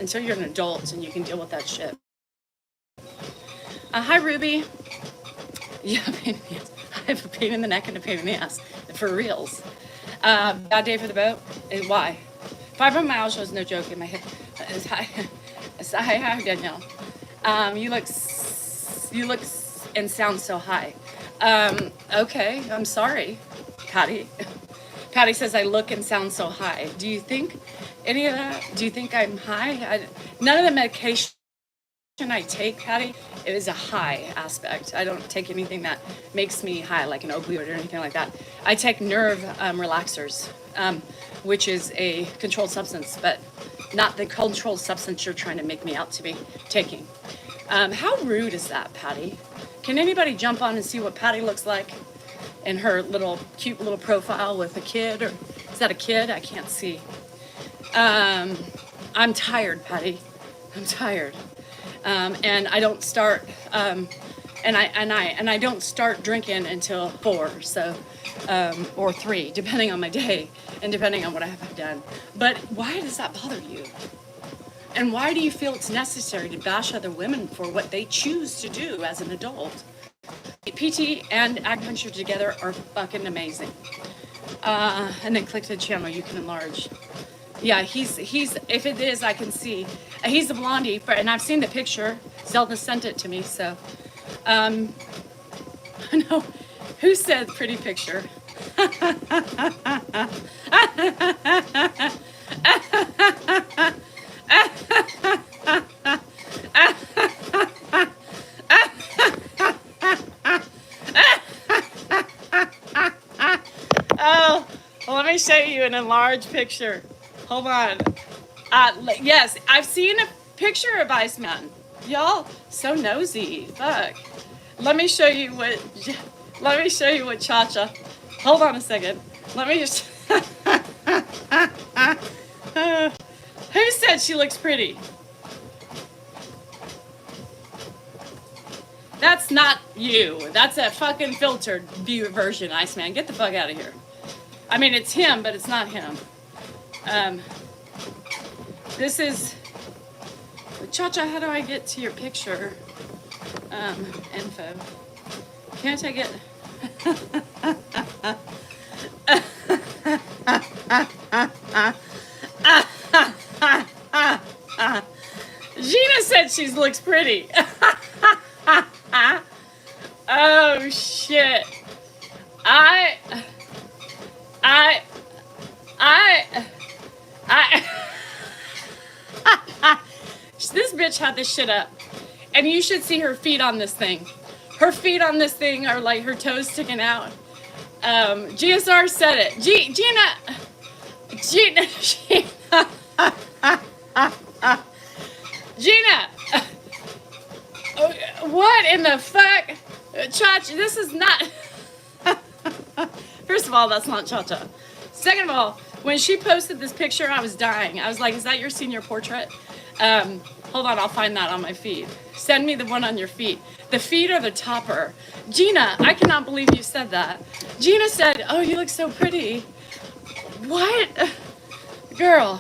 until you're an adult and you can deal with that shit. Hi, Ruby. Yeah, pain in the ass. I have a pain in the neck and a pain in the ass, for reals. Bad day for the boat? Why? Fibromyalgia is no joke in my head. Hi, Danielle. You look and sound so high. Okay, I'm sorry, Patty. Patty says I look and sound so high. Do you think any of that? Do you think I'm high? None of the medication I take, Patty, it is a high aspect. I don't take anything that makes me high, like an opioid or anything like that. I take nerve relaxers, which is a controlled substance, but not the controlled substance you're trying to make me out to be taking. How rude is that, Patty? Can anybody jump on and see what Patty looks like in her little cute little profile with a kid? Or is that a kid? I can't see. I'm tired, Patty. I'm tired. And I don't start and I don't start drinking until 4, so or 3, depending on my day and depending on what I have done. But why does that bother you? And why do you feel it's necessary to bash other women for what they choose to do as an adult? PT and acupuncture together are fucking amazing. And then click the channel, you can enlarge. Yeah, he's if it is, I can see. He's a blondie, and I've seen the picture. Zelda sent it to me, so. No, who said pretty picture? Oh, well, let me show you an enlarged picture. Hold on. Yes, I've seen a picture of Iceman. Y'all so nosy. Fuck. Let me show you what Cha-Cha. Hold on a second. Let me just. Who said she looks pretty? That's not you. That's a fucking filtered view version, Iceman. Get the fuck out of here. I mean, it's him, but it's not him. This is. Cha-Cha, how do I get to your picture? Info. Can't I get... Gina said she looks pretty. Oh, shit. This bitch had this shit up. And you should see her feet on this thing. Her feet on this thing are like her toes sticking out. GSR said it. Gina. What in the fuck? Cha-Cha, this is not... First of all, that's not Cha-Cha. Second of all, when she posted this picture, I was dying. I was like, is that your senior portrait? Hold on, I'll find that on my feed. Send me the one on your feet. The feet are the topper. Gina, I cannot believe you said that. Gina said, oh, you look so pretty. What? Girl.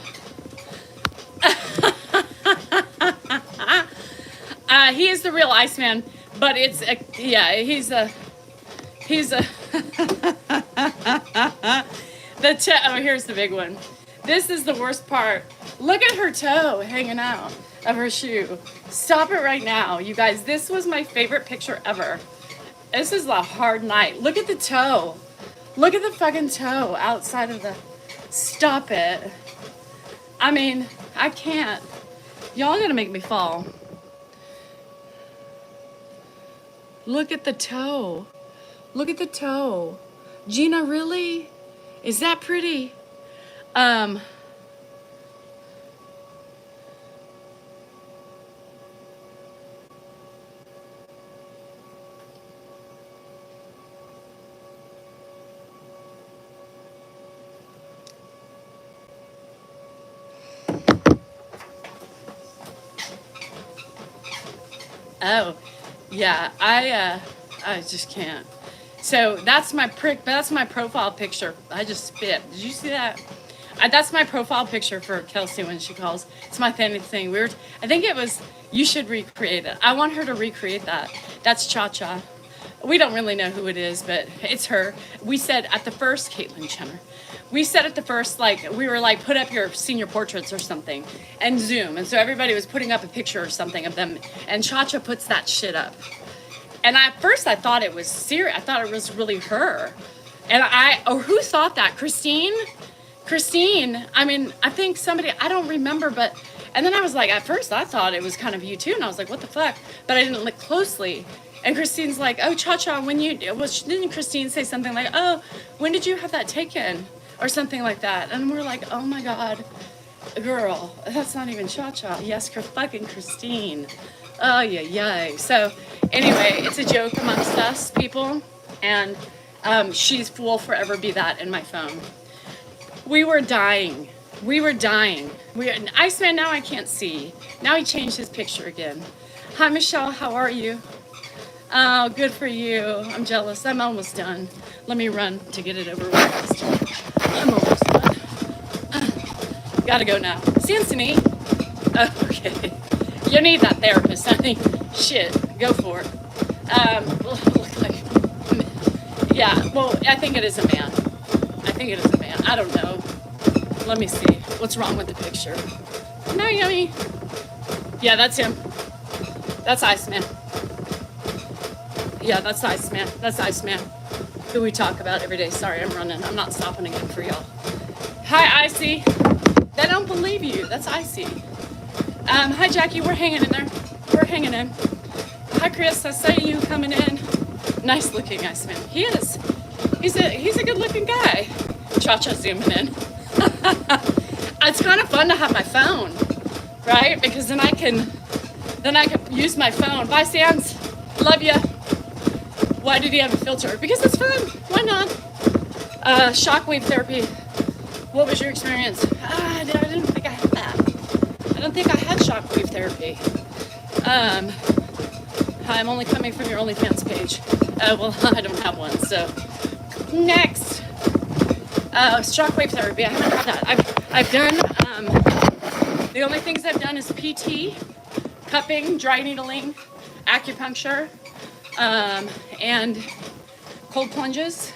He is the real Iceman, but it's, he's a, oh, here's the big one. This is the worst part. Look at her toe hanging out of her shoe. Stop it right now. You guys, this was my favorite picture ever. This is a hard night. Look at the toe. Look at the fucking toe outside of the... Stop it. I mean, I can't. Y'all gonna make me fall. Look at the toe. Look at the toe. Gina, really? Is that pretty? Oh, yeah, I just can't. So that's my profile picture. I just spit. Did you see that? That's my profile picture for Kelsey when she calls. It's my thing. I think it was, you should recreate it. I want her to recreate that. That's Cha-Cha. We don't really know who it is, but it's her. We said at the first, Caitlyn Jenner, we said at the first, like, we were like, put up your senior portraits or something and Zoom. And so everybody was putting up a picture or something of them. And Cha-Cha puts that shit up. And at first I thought it was serious. I thought it was really her. And who thought that? Christine, I mean, I think somebody, I don't remember, but, and then I was like, at first I thought it was kind of you too. And I was like, what the fuck? But I didn't look closely. And Christine's like, oh, Cha-Cha, didn't Christine say something like, oh, when did you have that taken? Or something like that. And we're like, oh my God. Girl, that's not even Cha-Cha. Yes, fucking Christine. Oh, yeah. So, anyway, it's a joke amongst us people, and she will forever be that in my phone. We were dying. Iceman, now I can't see. Now he changed his picture again. Hi, Michelle. How are you? Oh, good for you. I'm jealous. I'm almost done. Let me run to get it over with. I'm almost done. Gotta go now. See you, Anthony. Okay. You need that therapist, honey. Shit. Go for it. Look like, yeah, well, I think it is a man. I don't know. Let me see. What's wrong with the picture? No, yummy. Yeah, that's him. That's Iceman. Yeah, that's Iceman. Who we talk about every day. Sorry, I'm running. I'm not stopping again for y'all. Hi, Icy. They don't believe you. That's Icy. Hi, Jackie. We're hanging in there. Hi, Chris. I saw you coming in. Nice looking Iceman. He is. He's a good looking guy. Cha-Cha zooming in. It's kind of fun to have my phone, right? Because then I can use my phone. Bye, Sans. Love ya. Why did he have a filter? Because it's fun. Why not? Shockwave therapy. What was your experience? I didn't think I had that. I don't think I had shockwave therapy. Hi, I'm only coming from your OnlyFans page. Well, I don't have one, so. Next. Shockwave therapy. I haven't had that. I've done, the only things I've done is PT, cupping, dry needling, acupuncture, and cold plunges,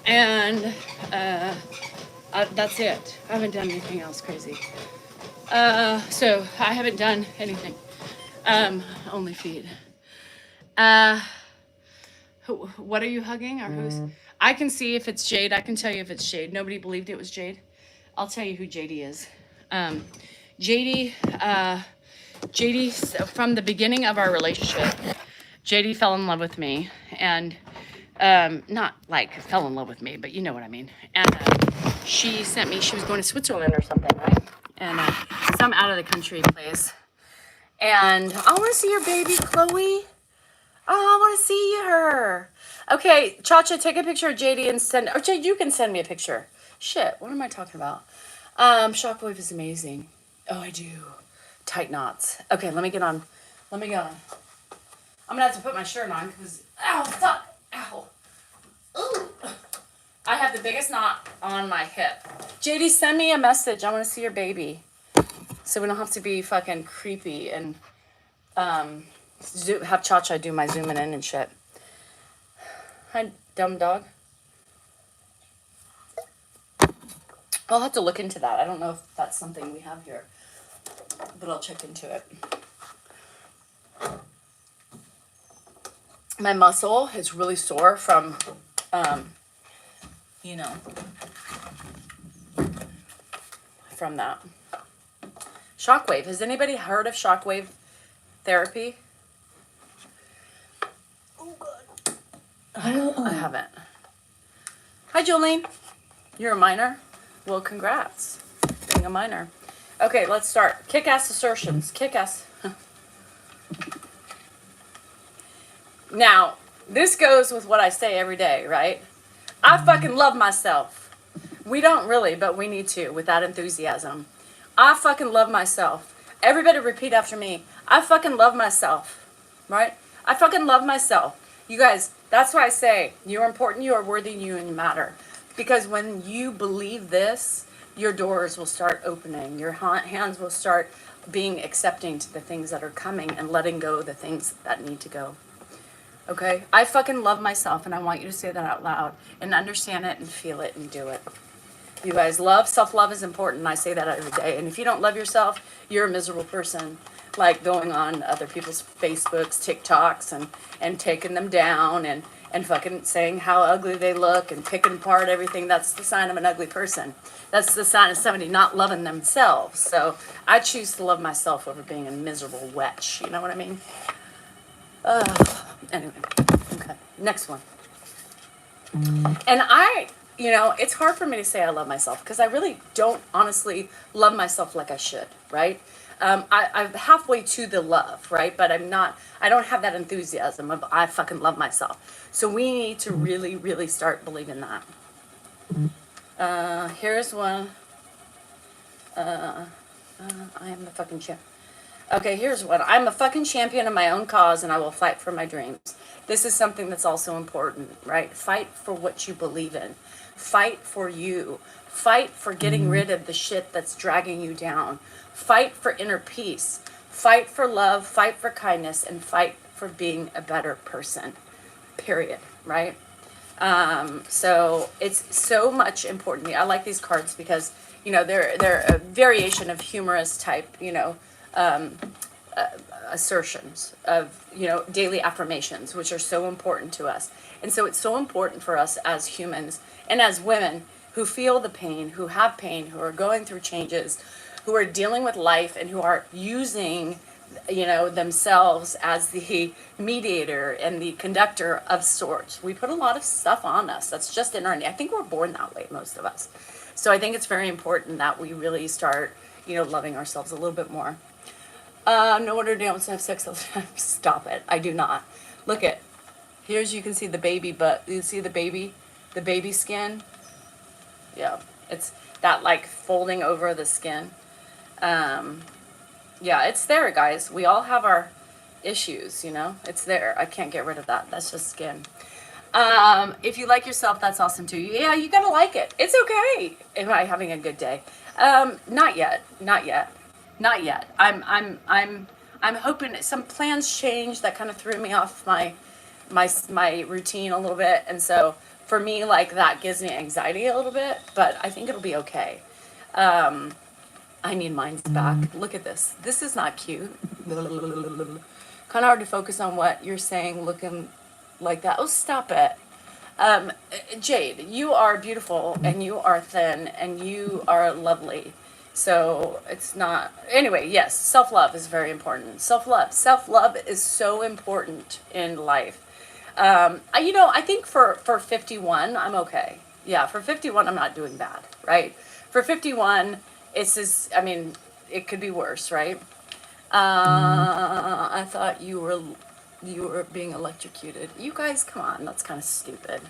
and that's it. I haven't done anything else crazy. So I haven't done anything. Only feed. What are you hugging, or who's? I can see if it's Jade. I can tell you if it's Jade. Nobody believed it was Jade. I'll tell you who JD is. JD, from the beginning of our relationship, JD fell in love with me, and not like fell in love with me, but you know what I mean. And she sent me, she was going to Switzerland or something, right? And some out of the country place. And I want to see your baby, Chloe. Oh, I want to see her. Okay, Cha-Cha, take a picture of JD and send, or Jade, you can send me a picture. Shit, what am I talking about? Shockwave is amazing. Oh, I do. Tight knots. Okay, let me get on. I'm gonna have to put my shirt on because, ow, fuck, ow. Ooh. I have the biggest knot on my hip. JD, send me a message. I want to see your baby. So we don't have to be fucking creepy and have Cha-Cha do my zooming in and shit. Hi, dumb dog. I'll have to look into that. I don't know if that's something we have here, but I'll check into it. My muscle is really sore from, from that. Shockwave. Has anybody heard of shockwave therapy? Oh, God. I haven't. Hi, Jolene. You're a minor? Well, congrats. Being a minor. Okay, let's start. Kick-ass assertions. Kick-ass. Now, this goes with what I say every day, right? I fucking love myself. We don't really, but we need to with that enthusiasm. I fucking love myself. Everybody repeat after me. I fucking love myself. Right? I fucking love myself. You guys, that's why I say you're important, you are worthy, you matter. Because when you believe this, your doors will start opening. Your hands will start being accepting to the things that are coming and letting go of the things that need to go. Okay? I fucking love myself, and I want you to say that out loud and understand it and feel it and do it. You guys, self-love is important, and I say that every day. And if you don't love yourself, you're a miserable person. Like going on other people's Facebooks, TikToks, and taking them down and fucking saying how ugly they look and picking apart everything. That's the sign of an ugly person. That's the sign of somebody not loving themselves. So I choose to love myself over being a miserable wetch. You know what I mean? Anyway, okay, next one. And you know, it's hard for me to say I love myself because I really don't honestly love myself like I should, right? I'm halfway to the love, right? But I don't have that enthusiasm of I fucking love myself. So we need to really, really start believing that. Here's one. I am the fucking champ. Okay, here's one. I'm a fucking champion of my own cause and I will fight for my dreams. This is something that's also important, right? Fight for what you believe in. Fight for you. Fight for getting rid of the shit that's dragging you down. Fight for inner peace. Fight for love. Fight for kindness. And fight for being a better person. Period. Right? So it's so much important. I like these cards because, you know, they're a variation of humorous type, you know, assertions of, you know, daily affirmations, which are so important to us. And so it's so important for us as humans and as women who feel the pain, who have pain, who are going through changes, who are dealing with life and who are using, you know, themselves as the mediator and the conductor of sorts. We put a lot of stuff on us. That's just in our, I think we're born that way, most of us. So I think it's very important that we really start, you know, loving ourselves a little bit more. No wonder don't have sex all the time. Stop it. I do not. Look at, here's, you can see the baby butt. You see the baby skin? Yeah. It's that like folding over the skin. Yeah, it's there, guys. We all have our issues, you know? It's there. I can't get rid of that. That's just skin. If you like yourself, that's awesome too. Yeah, you gotta like it. It's okay. Am I having a good day? Not yet. Not yet. Not yet. I'm hoping some plans changed that kind of threw me off my routine a little bit, and so for me, like that gives me anxiety a little bit. But I think it'll be okay. I need mine's back. Look at this. This is not cute. Kind of hard to focus on what you're saying, looking like that. Oh, stop it. Jade, you are beautiful and you are thin and you are lovely. So it's not, anyway, yes, self-love is very important. Self-love is so important in life. You know, I think for 51, I'm okay. Yeah, for 51, I'm not doing bad, right? For 51, it's just, I mean, it could be worse, right? I thought you were being electrocuted. You guys, come on, that's kind of stupid.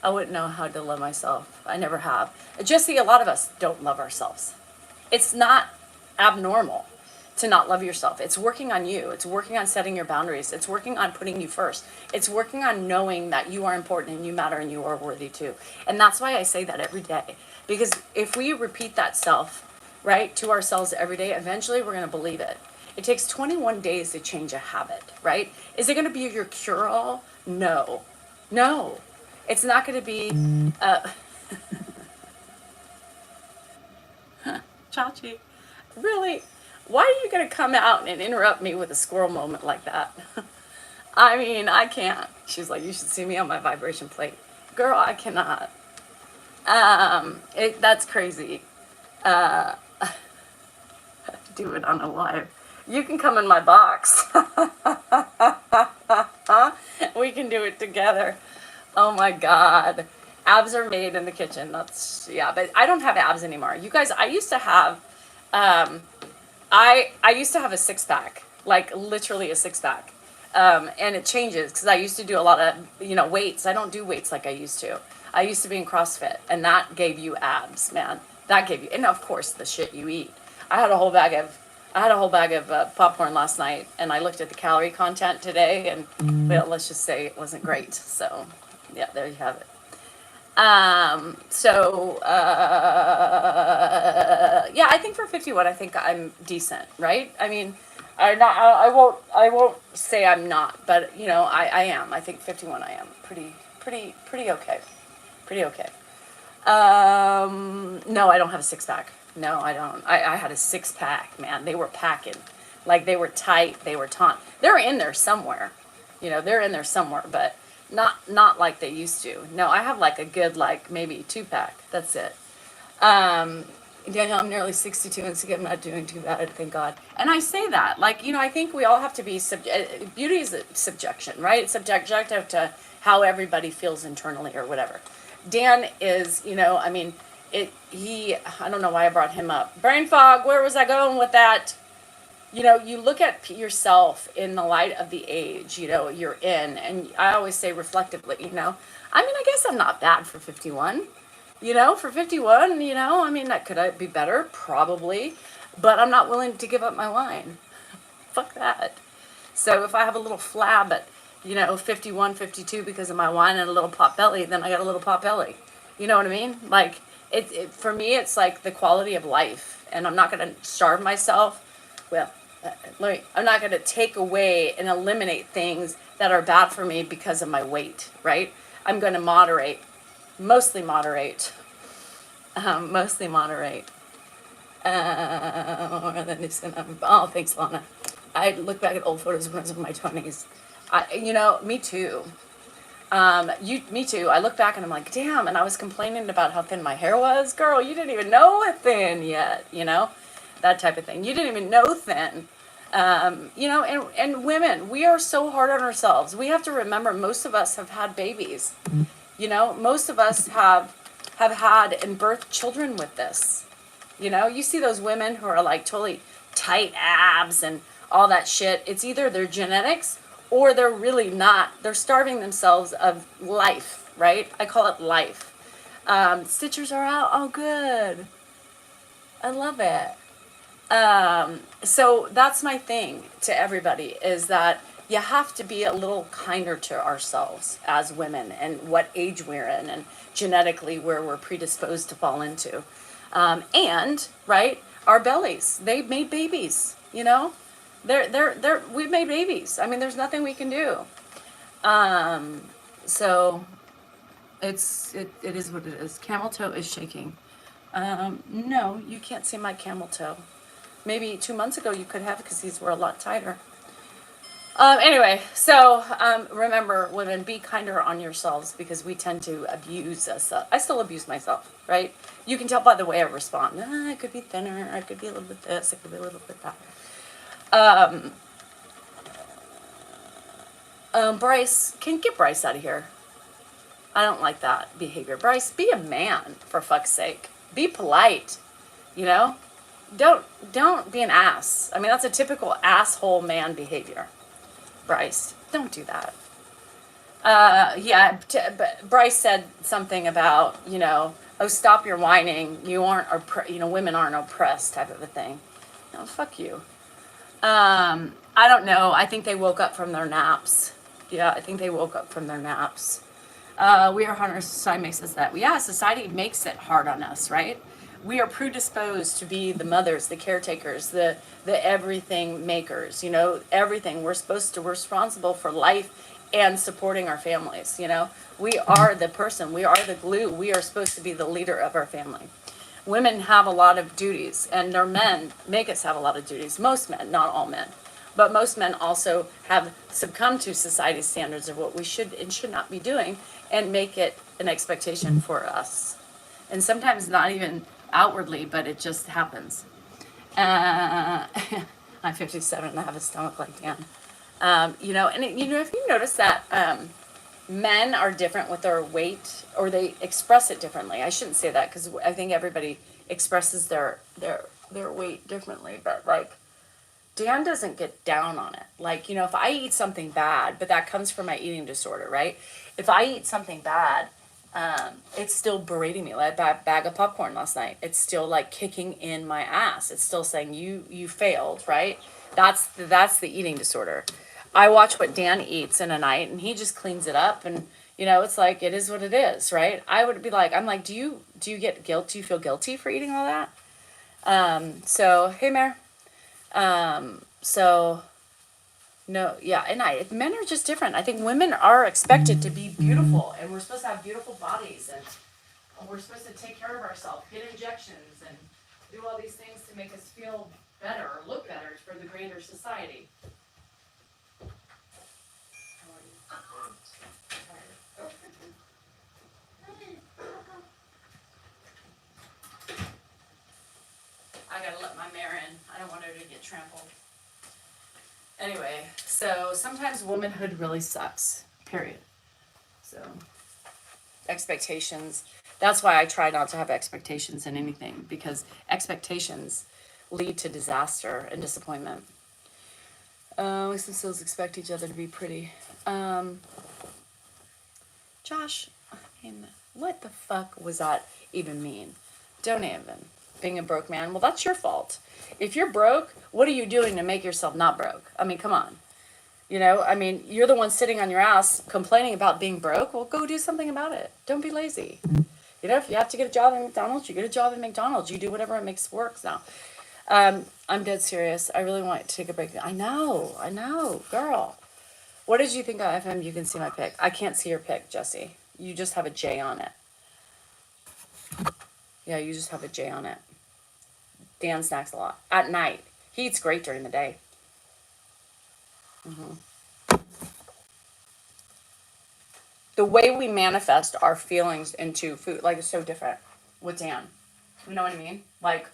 I wouldn't know how to love myself. I never have. Jesse, a lot of us don't love ourselves. It's not abnormal to not love yourself. It's working on you. It's working on setting your boundaries. It's working on putting you first. It's working on knowing that you are important and you matter and you are worthy too. And that's why I say that every day. Because if we repeat that self, right, to ourselves every day, eventually we're going to believe it. It takes 21 days to change a habit, right? Is it going to be your cure-all? No. No. It's not going to be... Chachi, really? Why are you going to come out and interrupt me with a squirrel moment like that? I mean, I can't. She's like, you should see me on my vibration plate. Girl, I cannot. That's crazy. Do it on a live. You can come in my box. We can do it together. Oh my God. Abs are made in the kitchen. That's, yeah, but I don't have abs anymore. You guys, I used to have, I used to have a six pack, like literally a six pack. And it changes because I used to do a lot of, you know, weights. I don't do weights like I used to. I used to be in CrossFit and that gave you abs, man. That gave you, and of course the shit you eat. I had a whole bag of popcorn last night, and I looked at the calorie content today, and well, let's just say it wasn't great. So, yeah, there you have it. Yeah, I think for 51, I think I'm decent, right? I mean, I won't say I'm not, but you know, I am. I think 51, I am pretty okay, pretty okay. No, I don't have a six pack. No, I don't. I had a six pack, man. They were packing, like they were tight, they were taut. They're in there somewhere, you know. They're in there somewhere, but not like they used to. No, I have like a good like maybe two pack. That's it. Daniel, I'm nearly 62 and so I'm not doing too bad, thank God. And I say that, like, you know, I think we all have to be, beauty is a subjection, right? It's subjective to how everybody feels internally or whatever. Dan is, I mean, I don't know why I brought him up. Brain fog, where was I going with that? You look at yourself in the light of the age, you're in, and I always say reflectively, I mean, I guess I'm not bad for 51, for 51, I mean, could I be better? Probably, but I'm not willing to give up my wine. Fuck that. So if I have a little flab at, 51, 52 because of my wine and a little pot belly, then I got a little pot belly. You know what I mean? Like, for me, it's like the quality of life. And I'm not going to starve myself. Well, I'm not going to take away and eliminate things that are bad for me because of my weight, right? I'm going to mostly moderate. Mostly moderate. Oh, thanks, Lana. I look back at old photos when I was in my 20s. Me too. Me too. I look back and I'm like, damn. And I was complaining about how thin my hair was. Girl, you didn't even know it thin yet, that type of thing. You didn't even know thin. And women, we are so hard on ourselves. We have to remember most of us have had babies. Most of us have had and birthed children with this. You see those women who are like totally tight abs and all that shit. It's either their genetics or they're really not. They're starving themselves of life, right? I call it life. Stitchers are out. Oh, good. I love it. So that's my thing to everybody is that you have to be a little kinder to ourselves as women and what age we're in and genetically where we're predisposed to fall into. And right, our bellies, they made babies, we've made babies. I mean, there's nothing we can do. So it is what it is. Camel toe is shaking. No, you can't see my camel toe. Maybe 2 months ago you could have because these were a lot tighter. Anyway, so remember, women, be kinder on yourselves because we tend to abuse us. I still abuse myself, right? You can tell by the way I respond. I could be thinner. I could be a little bit this. I could be a little bit that. Bryce, can you get Bryce out of here? I don't like that behavior. Bryce, be a man, for fuck's sake. Be polite, Don't be an ass. I mean, that's a typical asshole man behavior. Bryce, don't do that. But Bryce said something about, oh, stop your whining. You aren't, women aren't oppressed type of a thing. No, fuck you. I don't know. I think they woke up from their naps. Yeah, I think they woke up from their naps. We are hunters. Society makes us that. Yeah, society makes it hard on us, right? We are predisposed to be the mothers, the caretakers, the everything makers, everything. We're responsible for life and supporting our families, We are the person, we are the glue. We are supposed to be the leader of our family. Women have a lot of duties, and their men make us have a lot of duties. Most men, not all men. But most men also have succumbed to society's standards of what we should and should not be doing and make it an expectation for us. And sometimes not even outwardly, but it just happens. I'm 57 and I have a stomach like Dan. If you notice that men are different with their weight, or they express it differently. I shouldn't say that because I think everybody expresses their weight differently. But like, Dan doesn't get down on it. Like, if I eat something bad, but that comes from my eating disorder, right? If I eat something bad, it's still berating me. Like that bag of popcorn last night. It's still like kicking in my ass. It's still saying you failed, right? That's the eating disorder. I watch what Dan eats in a night, and he just cleans it up, and it's like it is what it is, right? I would be like, I'm like, do you get guilt? Do you feel guilty for eating all that? So hey, Mare. No, yeah, and men are just different. I think women are expected to be beautiful, and we're supposed to have beautiful bodies, and we're supposed to take care of ourselves, get injections, and do all these things to make us feel better or look better for the greater society. I gotta let my mare in. I don't want her to get trampled. Anyway, so sometimes womanhood really sucks. Period. So Expectations. That's why I try not to have expectations in anything, because expectations lead to disaster and disappointment. We still expect each other to be pretty. Josh, I mean, what the fuck was that even mean? Don't even. Being a broke man, well, that's your fault. If you're broke, what are you doing to make yourself not broke? I mean, come on. You know, I mean, you're the one sitting on your ass complaining about being broke. Well, go do something about it. Don't be lazy. You know, if you have to get a job at McDonald's, you get a job at McDonald's. You do whatever it makes work now. I'm dead serious. I really want to take a break. I know, girl. What did you think of FM? You can see my pic. I can't see your pic, Jesse. You just have a J on it. Yeah, you just have a J on it. Dan snacks a lot. At night. He eats great during the day. The way we manifest our feelings into food, like, is so different with Dan. You know what I mean? Like,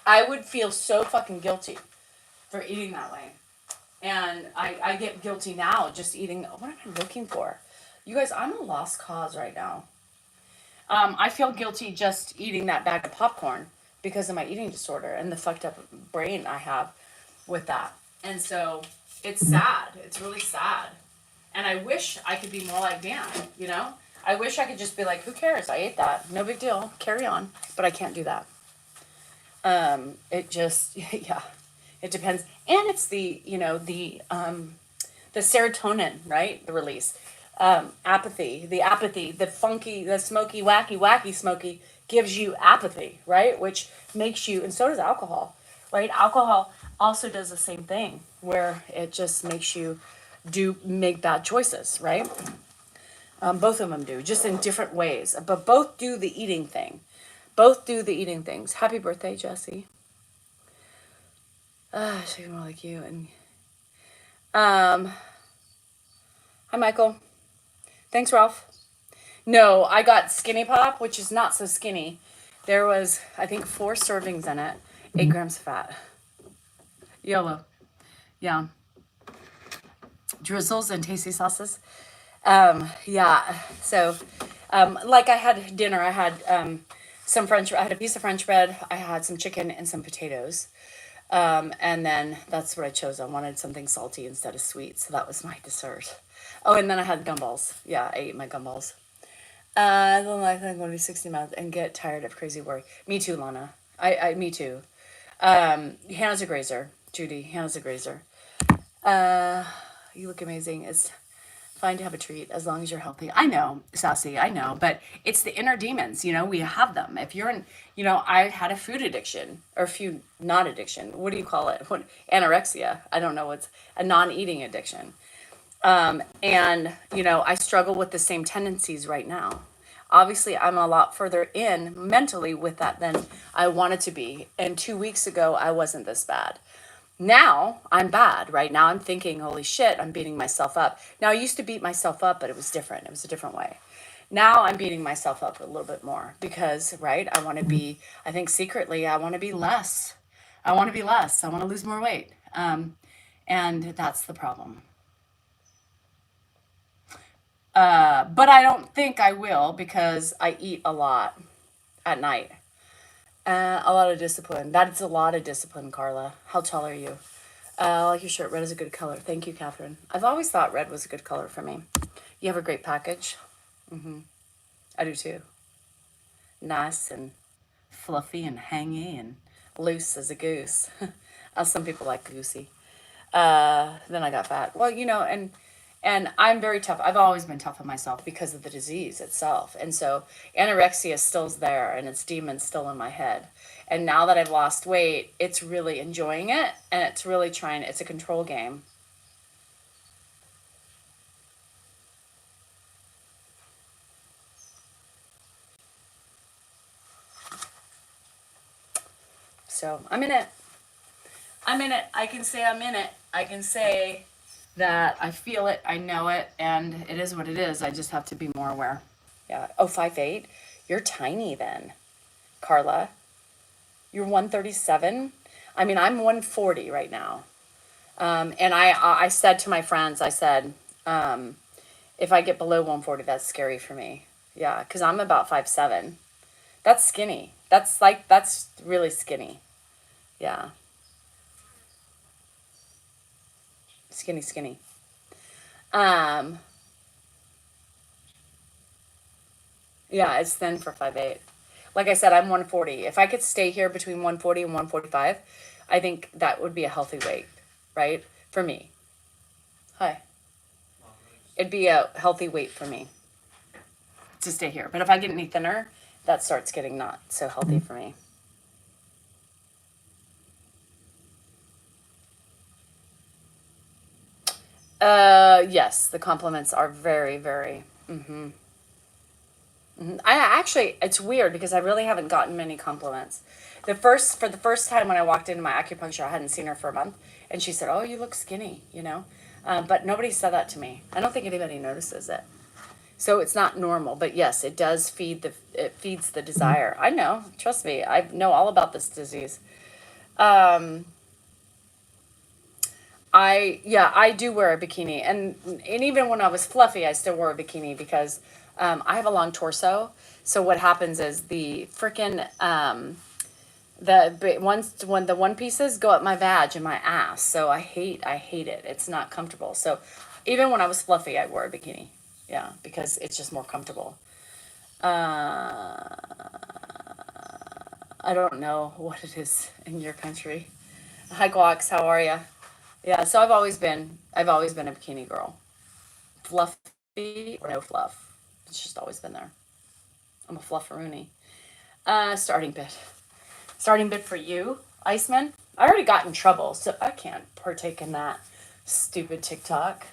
I would feel so fucking guilty for eating that way. And I get guilty now just eating. What am I looking for? You guys, I'm a lost cause right now. I feel guilty just eating that bag of popcorn because of my eating disorder and the fucked up brain I have with that. And so it's sad. It's really sad. And I wish I could be more like Dan, you know? I wish I could just be like, who cares? I ate that. No big deal. Carry on. But I can't do that. It just, yeah, it depends. And it's the, you know, the serotonin, right? The release. Apathy, the funky, the smoky, wacky smoky gives you apathy, right? Which makes you, and so does alcohol, right? Alcohol also does the same thing where it just makes you make bad choices, right? Both of them do, just in different ways, but both do the eating thing. Both do the eating things. Happy birthday, Jesse. She's more like you. And hi, Michael. Thanks, Ralph. No, I got Skinny Pop, which is not so skinny. There was, I think, 4 servings in it, 8 grams of fat. YOLO. Yeah. Drizzles and tasty sauces. Yeah. So, like I had dinner, I had I had a piece of French bread, I had some chicken and some potatoes. And then that's what I chose. I wanted something salty instead of sweet, so that was my dessert. Oh, and then I had gumballs. Yeah, I ate my gumballs. I don't like I'm going to be 60 months and get tired of crazy work. Me too, Lana. Me too. Hannah's a grazer. Judy, Hannah's a grazer. You look amazing. It's fine to have a treat as long as you're healthy. I know, Sassy, I know, but it's the inner demons, you know, we have them. If you're in, you know, I had a food addiction or not addiction. What do you call it? Anorexia. I don't know. What's a non-eating addiction. And, you know, I struggle with the same tendencies right now. Obviously, I'm a lot further in mentally with that than I wanted to be. And 2 weeks ago, I wasn't this bad. Now I'm bad, right? Now I'm thinking, holy shit, I'm beating myself up. Now I used to beat myself up, but it was different. It was a different way. Now I'm beating myself up a little bit more because, right, I think secretly, I want to be less. I want to be less. I want to lose more weight. And that's the problem. But I don't think I will because I eat a lot at night. A lot of discipline. That's a lot of discipline, Carla. How tall are you? I like your shirt. Red is a good color. Thank you, Catherine. I've always thought red was a good color for me. You have a great package. I do too. Nice and fluffy and hangy and loose as a goose. Some people like goosey. Then I got fat. Well, you know, and I'm very tough. I've always been tough on myself because of the disease itself. And so anorexia still's there and it's demons still in my head. And now that I've lost weight, it's really enjoying it. And it's really it's a control game. So I'm in it. I can say I'm in it. I can say that I feel it, I know it, and it is what it is. I just have to be more aware. Yeah. Oh, 5'8"? You're tiny then, Carla. You're 137. I mean, I'm 140 right now. And I said to my friends, I said, If I get below 140, that's scary for me. Yeah, because I'm about 5'7". That's skinny. That's really skinny. Yeah. Skinny, skinny. Um, yeah, it's thin for 5'8". Like I said, I'm 140. If I could stay here between 140 and 145, I think that would be a healthy weight, right? For me. Hi. It'd be a healthy weight for me to stay here. But if I get any thinner, that starts getting not so healthy for me. Yes, the compliments are very, very. I actually, it's weird because I really haven't gotten many compliments. For the first time when I walked into my acupuncture, I hadn't seen her for a month, and she said, "Oh, you look skinny," you know. But nobody said that to me. I don't think anybody notices it. So it's not normal, but yes, it does it feeds the desire. I know, trust me, I know all about this disease. Um, I do wear a bikini, and even when I was fluffy, I still wore a bikini because I have a long torso. So what happens is the freaking ones when the one pieces go up my vag and my ass. So I hate it. It's not comfortable. So even when I was fluffy, I wore a bikini. Yeah, because it's just more comfortable. I don't know what it is in your country. Hi, Guax. How are you? Yeah, so I've always been a bikini girl. Fluffy or no fluff. It's just always been there. I'm a flufferoonie. Starting bit. Starting bit for you, Iceman. I already got in trouble, so I can't partake in that stupid TikTok.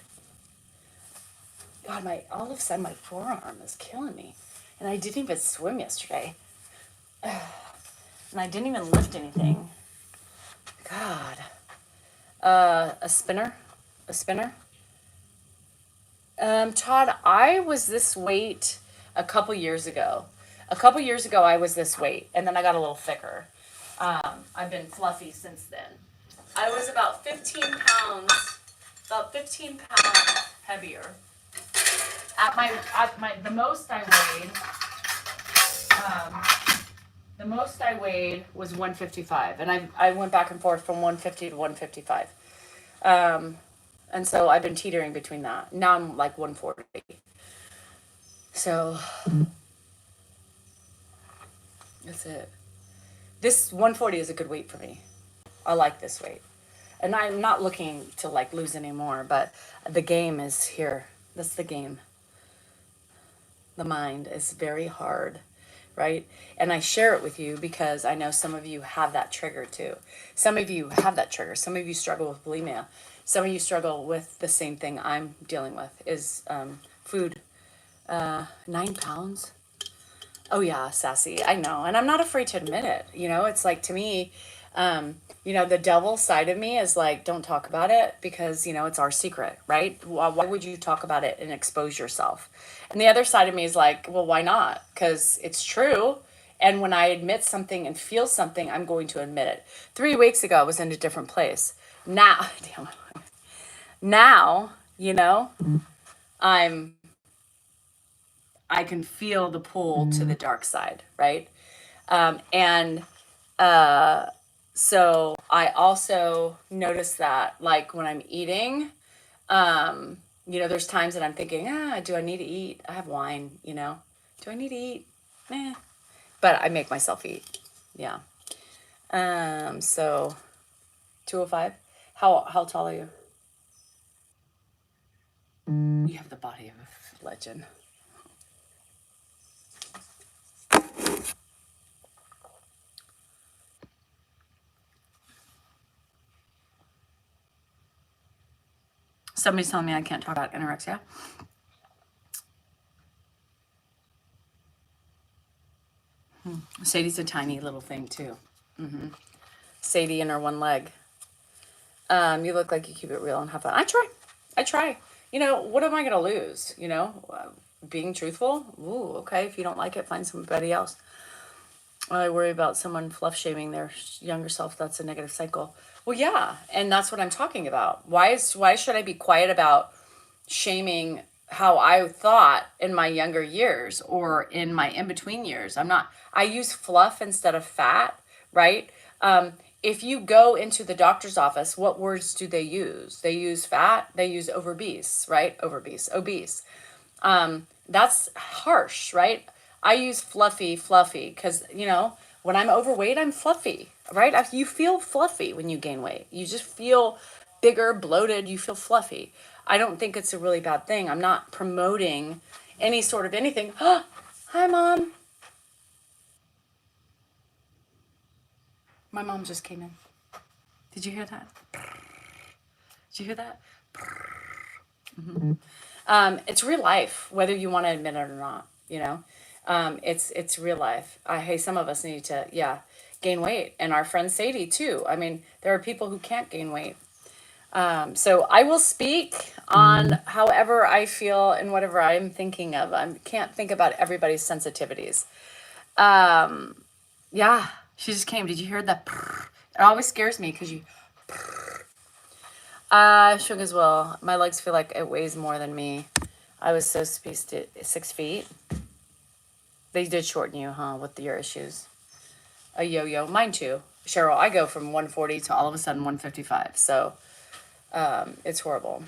God, all of a sudden my forearm is killing me. And I didn't even swim yesterday. And I didn't even lift anything. God. A spinner? A spinner? Todd, I was this weight a couple years ago. A couple years ago, I was this weight, and then I got a little thicker. I've been fluffy since then. I was about 15 pounds heavier. The most I weighed was 155, and I went back and forth from 150 to 155. And so I've been teetering between that. Now I'm like 140. So that's it. This 140 is a good weight for me. I like this weight. And I'm not looking to like lose any more, but the game is here. That's the game. The mind is very hard, right? And I share it with you because I know some of you have that trigger too. Some of you have that trigger. Some of you struggle with bulimia. Some of you struggle with the same thing I'm dealing with is food. 9 pounds. Oh yeah, sassy. I know. And I'm not afraid to admit it. You know, it's like to me, the devil side of me is like, don't talk about it because, it's our secret, right? Why would you talk about it and expose yourself? And the other side of me is like, well, why not? Because it's true. And when I admit something and feel something, I'm going to admit it. 3 weeks ago, I was in a different place. Now, I can feel the pull to the dark side, right? And so I also notice that, like when I'm eating, there's times that I'm thinking, do I need to eat? I have wine, do I need to eat? But I make myself eat. Yeah. So 205. How tall are you? You have the body of a legend. Somebody's telling me I can't talk about anorexia. Sadie's a tiny little thing too. Sadie and her one leg. You look like you keep it real and have fun. I try. What am I gonna lose? Being truthful. Ooh, okay. If you don't like it, find somebody else. I worry about someone fluff shaming their younger self. That's a negative cycle. Well, yeah, and that's what I'm talking about. Why should I be quiet about shaming how I thought in my younger years or in my in between years. I use fluff instead of fat, right? If you go into the doctor's office, what words do they use? They use fat, they use obese, right? Obese. That's harsh, right? I use fluffy, because, when I'm overweight, I'm fluffy, right? You feel fluffy when you gain weight. You just feel bigger, bloated, you feel fluffy. I don't think it's a really bad thing. I'm not promoting any sort of anything. Hi, Mom. My mom just came in. Did you hear that? Did you hear that? It's real life, whether you want to admit it or not. It's real life. Hey, some of us need to, gain weight, and our friend Sadie too. I mean, there are people who can't gain weight. So I will speak on however I feel and whatever I'm thinking of. I can't think about everybody's sensitivities. Yeah, she just came. Did you hear that? It always scares me because you. Shook as well. My legs feel like it weighs more than me. I was so spaced at 6 feet. They did shorten you, huh, with your issues. A yo-yo. Mine too. Cheryl, I go from 140 to all of a sudden 155. So it's horrible.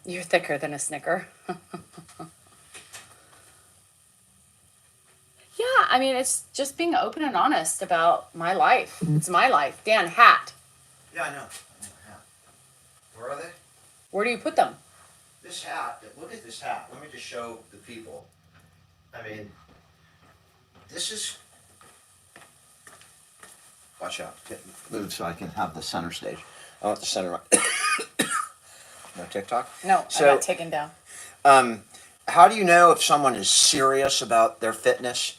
You're thicker than a Snicker. Yeah, I mean, it's just being open and honest about my life. It's my life. Dan, hat. Yeah, I know. Yeah. Where are they? Where do you put them? This hat, look at this hat. Let me just show the people. I mean, this is. Watch out. Move so I can have the center stage. I want the center. No TikTok? No, So, I got taken down. How do you know if someone is serious about their fitness?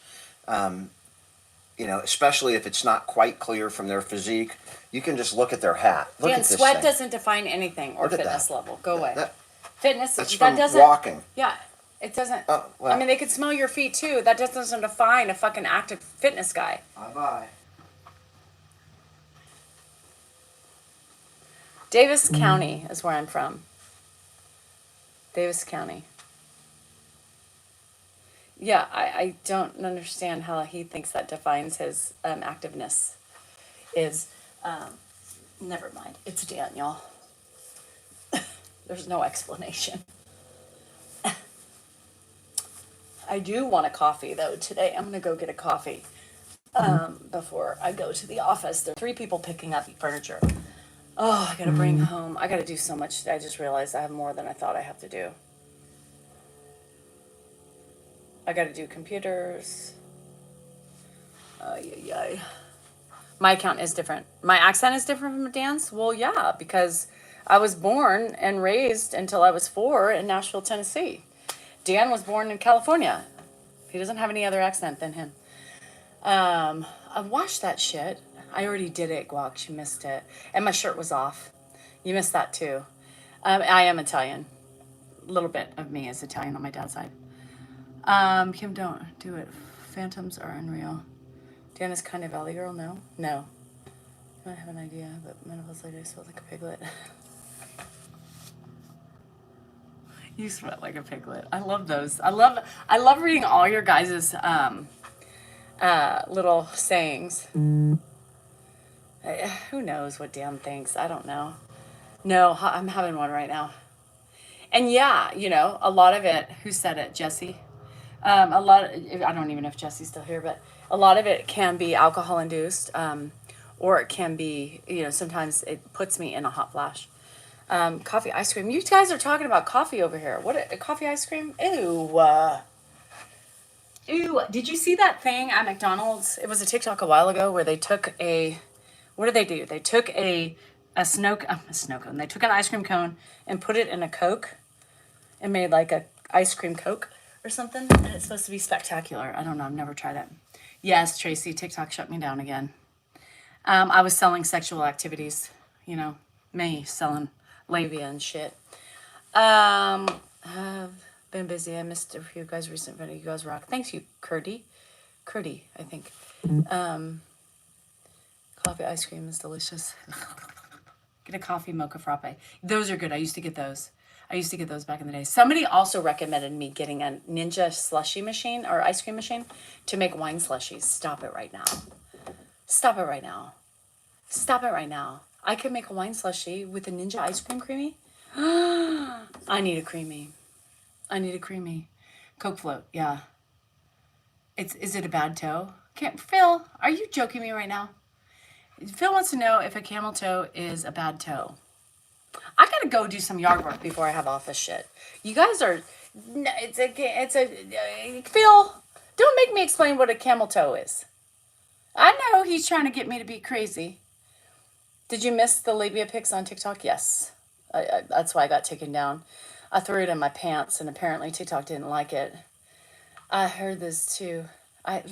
Especially if it's not quite clear from their physique. You can just look at their hat. Look Dan, at this sweat thing. doesn't define anything or Look at fitness that. level. Go away. Fitness, That's that from doesn't. walking. Yeah, it doesn't. Oh, well. I mean, they could smell your feet too. That just doesn't define a fucking active fitness guy. Bye-bye. Davis County is where I'm from. Davis County. Yeah, I don't understand how he thinks that defines his activeness. Never mind. It's Daniel. There's no explanation. I do want a coffee though today. I'm gonna go get a coffee before I go to the office. There are 3 people picking up furniture. Oh, I gotta bring home. I gotta do so much. I just realized I have more than I thought I have to do. I gotta do computers. My account is different. My accent is different from Dan's? Well, yeah, because I was born and raised until I was 4 in Nashville, Tennessee. Dan was born in California. He doesn't have any other accent than him. I've watched that shit. I already did it, Guac. You missed it. And my shirt was off. You missed that too. I am Italian. A little bit of me is Italian on my dad's side. Kim, don't do it. Phantoms are unreal. Dan is kind of Valley girl. No. You might have an idea, but menopause lady sweat like a piglet. You sweat like a piglet. I love those. I love reading all your guys' little sayings. Who knows what Dan thinks? I don't know. No, I'm having one right now. And yeah, a lot of it. Who said it? Jesse. I don't even know if Jesse's still here, but a lot of it can be alcohol induced, or it can be, sometimes it puts me in a hot flash. Coffee ice cream. You guys are talking about coffee over here. What, a coffee ice cream? Ew. Ew. Did you see that thing at McDonald's? It was a TikTok a while ago where they took what did they do? They took a snow cone. They took an ice cream cone and put it in a Coke and made like a ice cream Coke or something. And it's supposed to be spectacular. I don't know. I've never tried it. Yes, Tracy, TikTok shut me down again. I was selling sexual activities, me selling labia and shit. I've been busy. I missed a few guys' recent video. You guys rock. Thanks, you, Curdy, I think. Coffee ice cream is delicious. Get a coffee mocha frappe. Those are good. I used to get those. I used to get those back in the day. Somebody also recommended me getting a Ninja slushy machine or ice cream machine to make wine slushies. Stop it right now. Stop it right now. Stop it right now. I could make a wine slushie with a Ninja ice cream creamy. I need a creamy. I need a creamy. Coke float, yeah. Is it a bad toe? Phil, are you joking me right now? Phil wants to know if a camel toe is a bad toe. I gotta go do some yard work before I have office shit. You guys are, Phil, don't make me explain what a camel toe is. I know he's trying to get me to be crazy. Did you miss the labia pics on TikTok? Yes. That's why I got taken down. I threw it in my pants and apparently TikTok didn't like it. I heard this too. I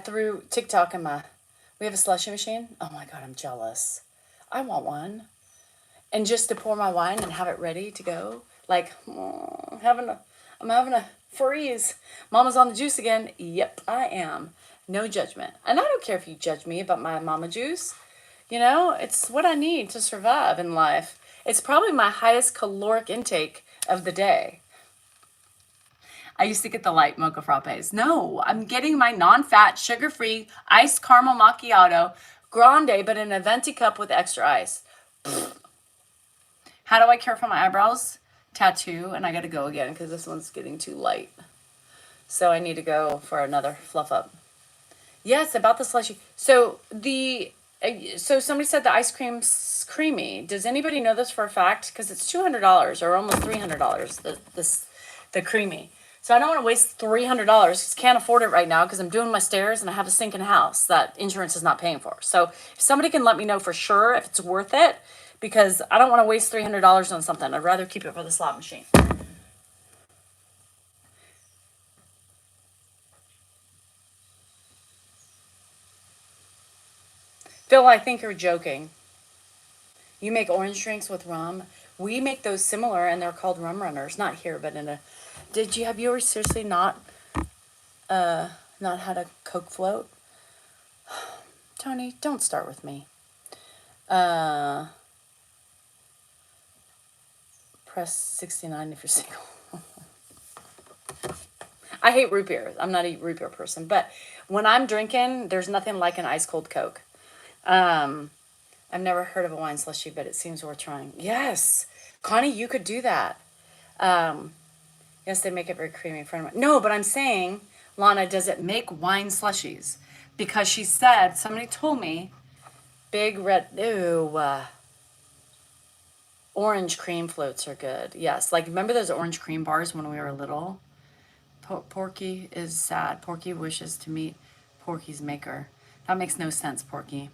threw TikTok in my, we have a slushie machine. Oh my God, I'm jealous. I want one. And just to pour my wine and have it ready to go. Like, I'm having a freeze. Mama's on the juice again. Yep, I am. No judgment. And I don't care if you judge me about my mama juice. You know, it's what I need to survive in life. It's probably my highest caloric intake of the day. I used to get the light mocha frappes. No, I'm getting my non-fat, sugar-free, iced caramel macchiato grande, but in a venti cup with extra ice. How do I care for my eyebrows? Tattoo, and I gotta go again because this one's getting too light. So I need to go for another fluff up. Yes, about the slushy. So somebody said the ice cream's creamy. Does anybody know this for a fact? Because it's $200 or almost $300. The creamy. So I don't want to waste $300. Can't afford it right now because I'm doing my stairs and I have a sinking house that insurance is not paying for. So if somebody can let me know for sure if it's worth it, because I don't want to waste $300 on something. I'd rather keep it for the slot machine. Phil, I think you're joking. You make orange drinks with rum. We make those similar, and they're called rum runners. Not here, but in a. Have you ever seriously not had a Coke float? Tony, don't start with me. Press 69 if you're single. I hate root beer. I'm not a root beer person, but when I'm drinking, there's nothing like an ice cold Coke. I've never heard of a wine slushy, but it seems worth trying. Yes, Connie, you could do that. Yes, they make it very creamy. No, but I'm saying, Lana, does it make wine slushies? Because she said, somebody told me, big red, orange cream floats are good. Yes, like remember those orange cream bars when we were little? Porky is sad. Porky wishes to meet Porky's maker. That makes no sense, Porky.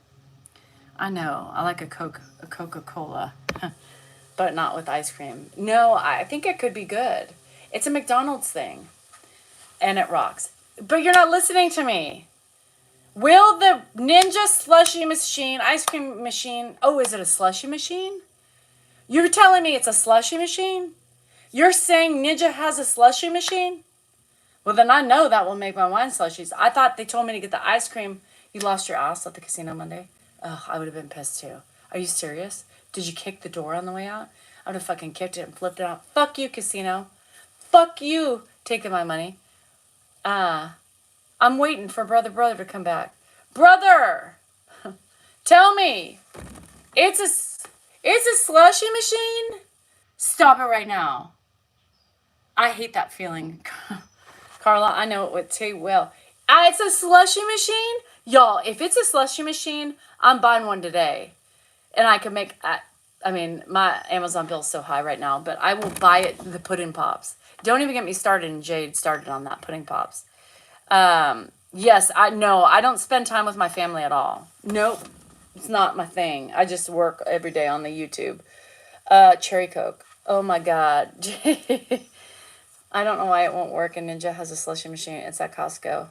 I know. I like a Coca-Cola, but not with ice cream. No, I think it could be good. It's a McDonald's thing, and it rocks. But you're not listening to me. Will the Ninja slushy machine, ice cream machine, is it a slushy machine? You're telling me it's a slushy machine? You're saying Ninja has a slushy machine? Well, then I know that will make my wine slushies. I thought they told me to get the ice cream. You lost your ass at the casino Monday? Ugh, I would have been pissed too. Are you serious? Did you kick the door on the way out? I would have fucking kicked it and flipped it out. Fuck you, casino. Fuck you, taking my money. I'm waiting for brother to come back. Brother! Tell me. It's a slushy machine? Stop it right now. I hate that feeling. Carla, I know it too well. It's a slushy machine? Y'all, if it's a slushy machine, I'm buying one today. And I can make, my Amazon bill's so high right now, but I will buy it, the pudding pops. Don't even get me started, and Jade started on that pudding pops. Yes, I don't spend time with my family at all. Nope, it's not my thing. I just work every day on the YouTube. Cherry Coke. Oh my God. I don't know why it won't work, and Ninja has a slushy machine. It's at Costco.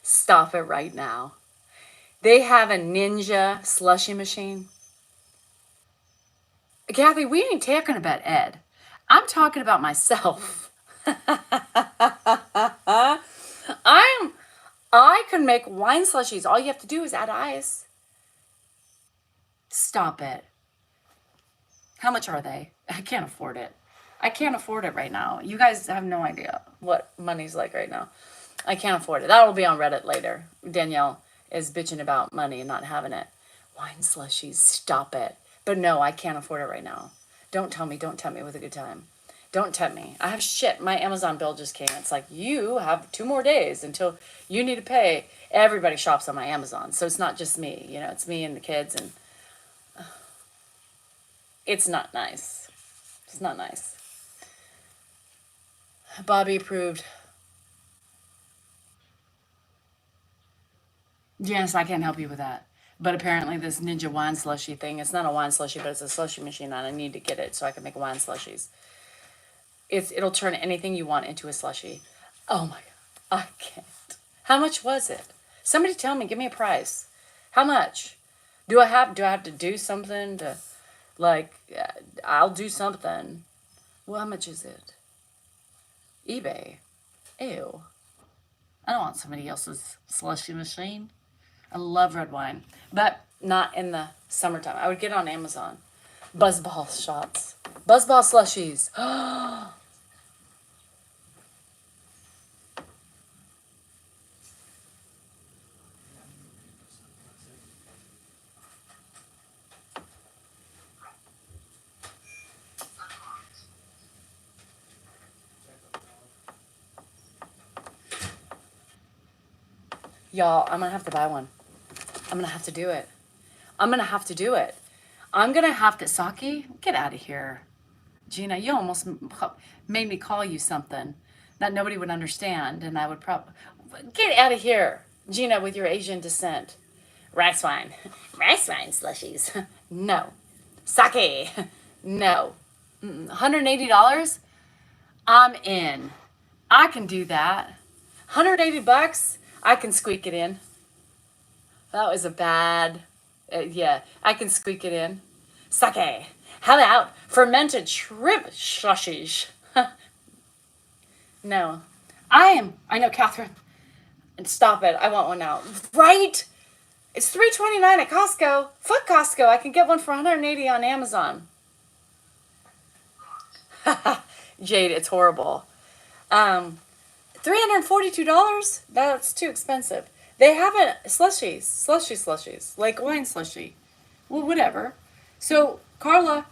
Stop it right now. They have a Ninja slushy machine. Kathy, we ain't talking about Ed. I'm talking about myself. I can make wine slushies. All you have to do is add ice. Stop it. How much are they? I can't afford it. I can't afford it right now. You guys have no idea what money's like right now. I can't afford it. That'll be on Reddit later. Danielle is bitching about money and not having it. Wine slushies, stop it. But no, I can't afford it right now. Don't tempt me with a good time. Don't tempt me. I have shit. My Amazon bill just came. It's like, you have 2 more days until you need to pay. Everybody shops on my Amazon. So it's not just me. You know, it's me and the kids. And it's not nice. It's not nice. Bobby approved. Janice, I can't help you with that. But apparently this Ninja wine slushy thing, it's not a wine slushy, but it's a slushy machine, and I need to get it so I can make wine slushies. It'll turn anything you want into a slushy. Oh my God, I can't. How much was it? Somebody tell me, give me a price. How much? Do I have to do something to, like, I'll do something. Well, how much is it? eBay. Ew. I don't want somebody else's slushy machine. I love red wine, but not in the summertime. I would get it on Amazon. Buzzball shots. Buzzball slushies. Y'all, I'm gonna have to buy one. I'm gonna have to do it. I'm gonna have to do it. I'm gonna have to. Saki, get out of here. Gina, you almost made me call you something that nobody would understand, and I would probably. Get out of here, Gina, with your Asian descent. Rice wine. Rice wine slushies. No. Sake. No. $180? I'm in. I can do that. $180? I can squeak it in. That was a bad, yeah, I can squeak it in. Sake. How about fermented shrimp slushies? No. I know, Catherine. And stop it. I want one now. Right? It's $3.29 at Costco. Fuck Costco. I can get one for $180 on Amazon. Jade, it's horrible. $342? That's too expensive. They have it slushies, like wine slushy. Well, whatever. So, Carla,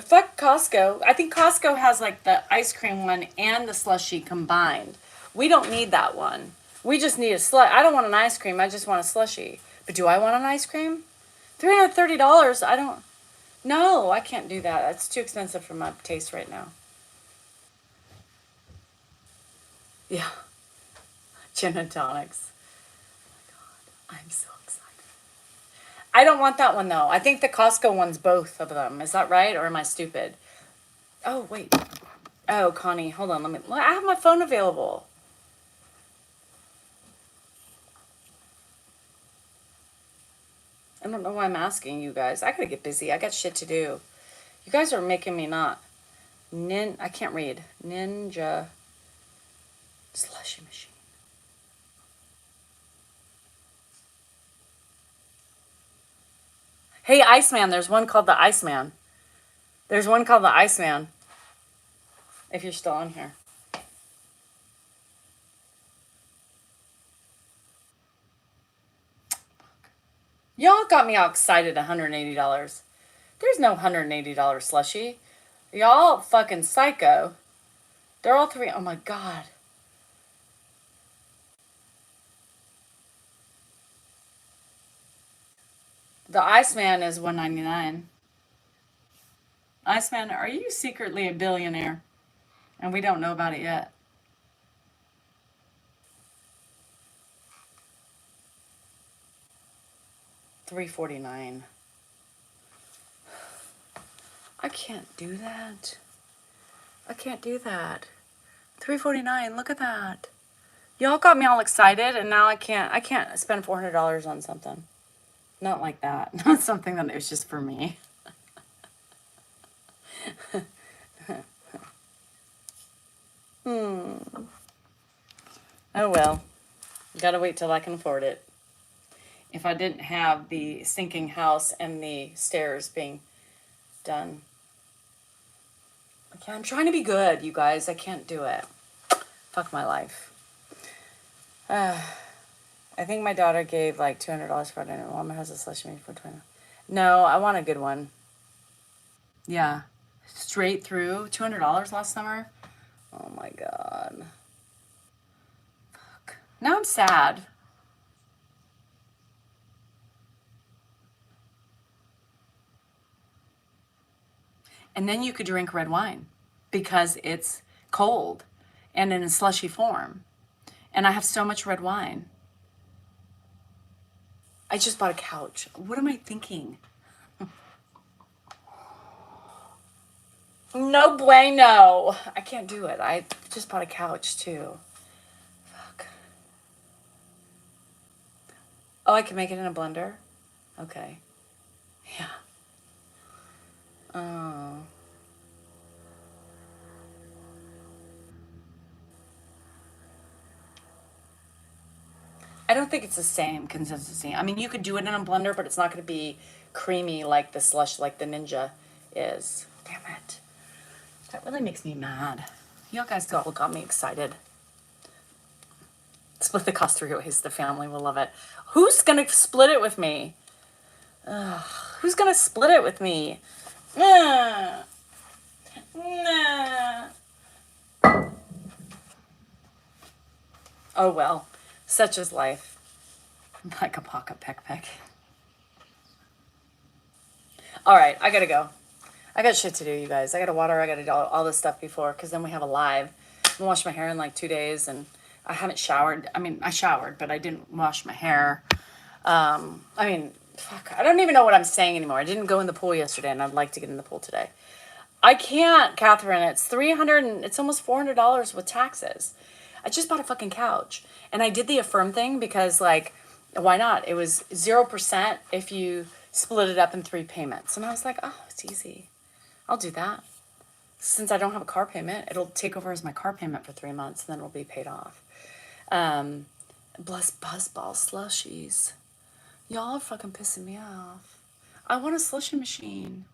fuck Costco. I think Costco has like the ice cream one and the slushy combined. We don't need that one. We just need a slush. I don't want an ice cream. I just want a slushy. But do I want an ice cream? $330. I don't. No, I can't do that. That's too expensive for my taste right now. Yeah. Gin and tonics. Oh my God, I'm so excited. I don't want that one though. I think the Costco one's both of them. Is that right, or am I stupid? Oh wait. Oh, Connie, hold on. I have my phone available. I don't know why I'm asking you guys. I gotta get busy. I got shit to do. You guys are making me not. I can't read. Ninja slushy machine. Hey, Iceman, there's one called the Iceman. There's one called the Iceman. If you're still on here. Y'all got me all excited, $180. There's no $180 slushy. Y'all fucking psycho. They're all three. Oh my God. The Iceman is $199. Iceman, are you secretly a billionaire? And we don't know about it yet. $349. I can't do that. I can't do that. $349. Look at that. Y'all got me all excited, and now I can't spend $400 on something. Not like that. Not something that was just for me. Oh well. Gotta wait till I can afford it. If I didn't have the sinking house and the stairs being done. Okay, I'm trying to be good, you guys. I can't do it. Fuck my life. I think my daughter gave like $200 for dinner. Mama has a slushie made for $20. No, I want a good one. Yeah. Straight through. $200 last summer. Oh my god. Fuck. Now I'm sad. And then you could drink red wine because it's cold and in a slushy form. And I have so much red wine. I just bought a couch. What am I thinking? No bueno. I can't do it. I just bought a couch too. Fuck. Oh, I can make it in a blender? Okay. Yeah. Oh. I don't think it's the same consistency. I mean, you could do it in a blender, but it's not going to be creamy like the slush, like the Ninja is. Damn it. That really makes me mad. Y'all guys got me excited. Split the cost 3 ways. The family will love it. Who's going to split it with me? Ugh. Who's going to split it with me? Nah. Oh well. Such is life. Like a pocket peck. All right, I gotta go. I got shit to do, you guys. I gotta water. I gotta do all this stuff before, because then we have a live. I'm gonna wash my hair in like 2 days, and I haven't showered. I mean, I showered, but I didn't wash my hair. Fuck. I don't even know what I'm saying anymore. I didn't go in the pool yesterday, and I'd like to get in the pool today. I can't, Catherine. It's $300 and it's almost $400 with taxes. I just bought a fucking couch. And I did the Affirm thing because, like, why not? It was 0% if you split it up in 3 payments. And I was like, oh, it's easy. I'll do that. Since I don't have a car payment, it'll take over as my car payment for 3 months, and then it'll be paid off. Bless Buzzball slushies. Y'all are fucking pissing me off. I want a slushie machine.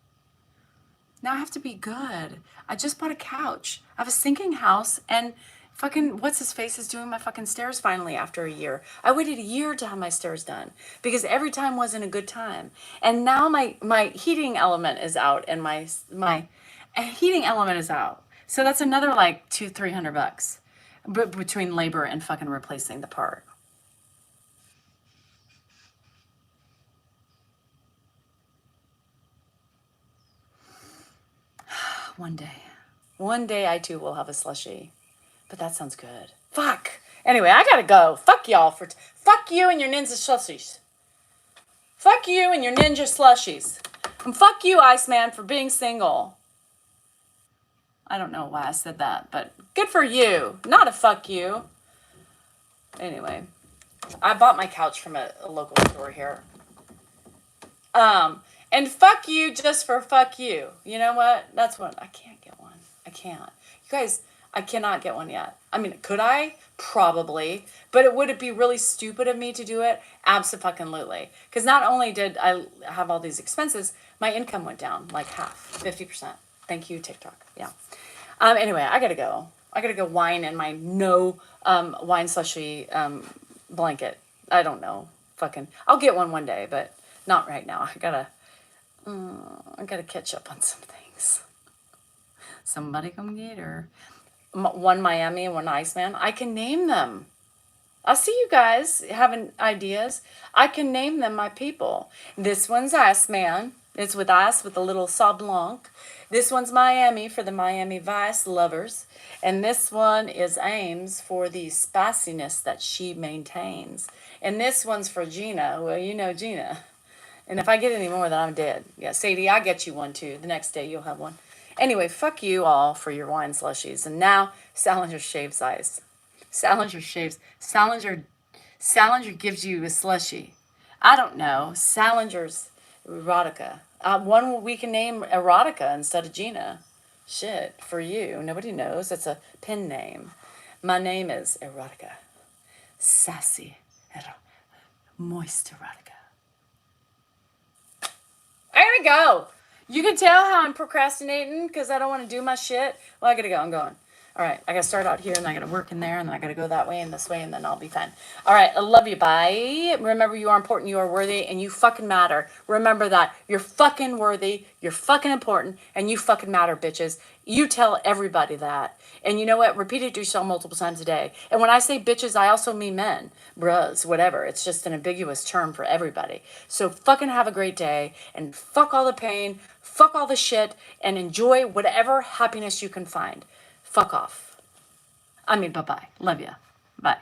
Now I have to be good. I just bought a couch. I have a sinking house, and fucking what's his face is doing my fucking stairs finally after a year. I waited a year to have my stairs done because every time wasn't a good time. And now my heating element is out, and my heating element is out. So that's another like $200-300 between labor and fucking replacing the part. One day I too will have a slushie. But that sounds good. Fuck. Anyway, I gotta go. Fuck y'all fuck you and your ninja slushies. Fuck you and your ninja slushies. And fuck you, Iceman, for being single. I don't know why I said that, but good for you. Not a fuck you. Anyway, I bought my couch from a local store here. And fuck you just for fuck you. You know what? That's what, I can't get one. I can't. You guys, I cannot get one yet. I mean, could I? Probably. But would it be really stupid of me to do it? Absolutely. Because not only did I have all these expenses, my income went down like half, 50%. Thank you, TikTok. Yeah. Anyway, I gotta go. I gotta go wine in my wine slushy blanket. I don't know. Fucking, I'll get one day, but not right now. I gotta catch up on some things. Somebody come get her. One Miami and one Iceman. I can name them. I see you guys having ideas. I can name them my people. This one's Iceman. It's with ice with a little Sauv Blanc. This one's Miami for the Miami Vice lovers. And this one is Ames for the spiciness that she maintains. And this one's for Gina. Well, you know Gina. And if I get any more, then I'm dead. Yeah, Sadie, I'll get you one too. The next day you'll have one. Anyway, fuck you all for your wine slushies. And now, Salinger shaves ice. Salinger shaves. Salinger gives you a slushy. I don't know. Salinger's erotica. One we can name erotica instead of Gina. Shit, for you. Nobody knows. It's a pen name. My name is erotica. Sassy. Moist erotica. I gotta go. You can tell how I'm procrastinating because I don't want to do my shit. Well, I gotta go. I'm going. All right. I gotta start out here and I gotta work in there and then I gotta go that way and this way and then I'll be fine. All right. I love you. Bye. Remember, you are important. You are worthy and you fucking matter. Remember that. You're fucking worthy. You're fucking important and you fucking matter, bitches. You tell everybody that. And you know what? Repeat it to yourself multiple times a day. And when I say bitches, I also mean men, bros, whatever. It's just an ambiguous term for everybody. So fucking have a great day and fuck all the pain, fuck all the shit, and enjoy whatever happiness you can find. Fuck off. I mean, bye-bye. Love ya. Bye.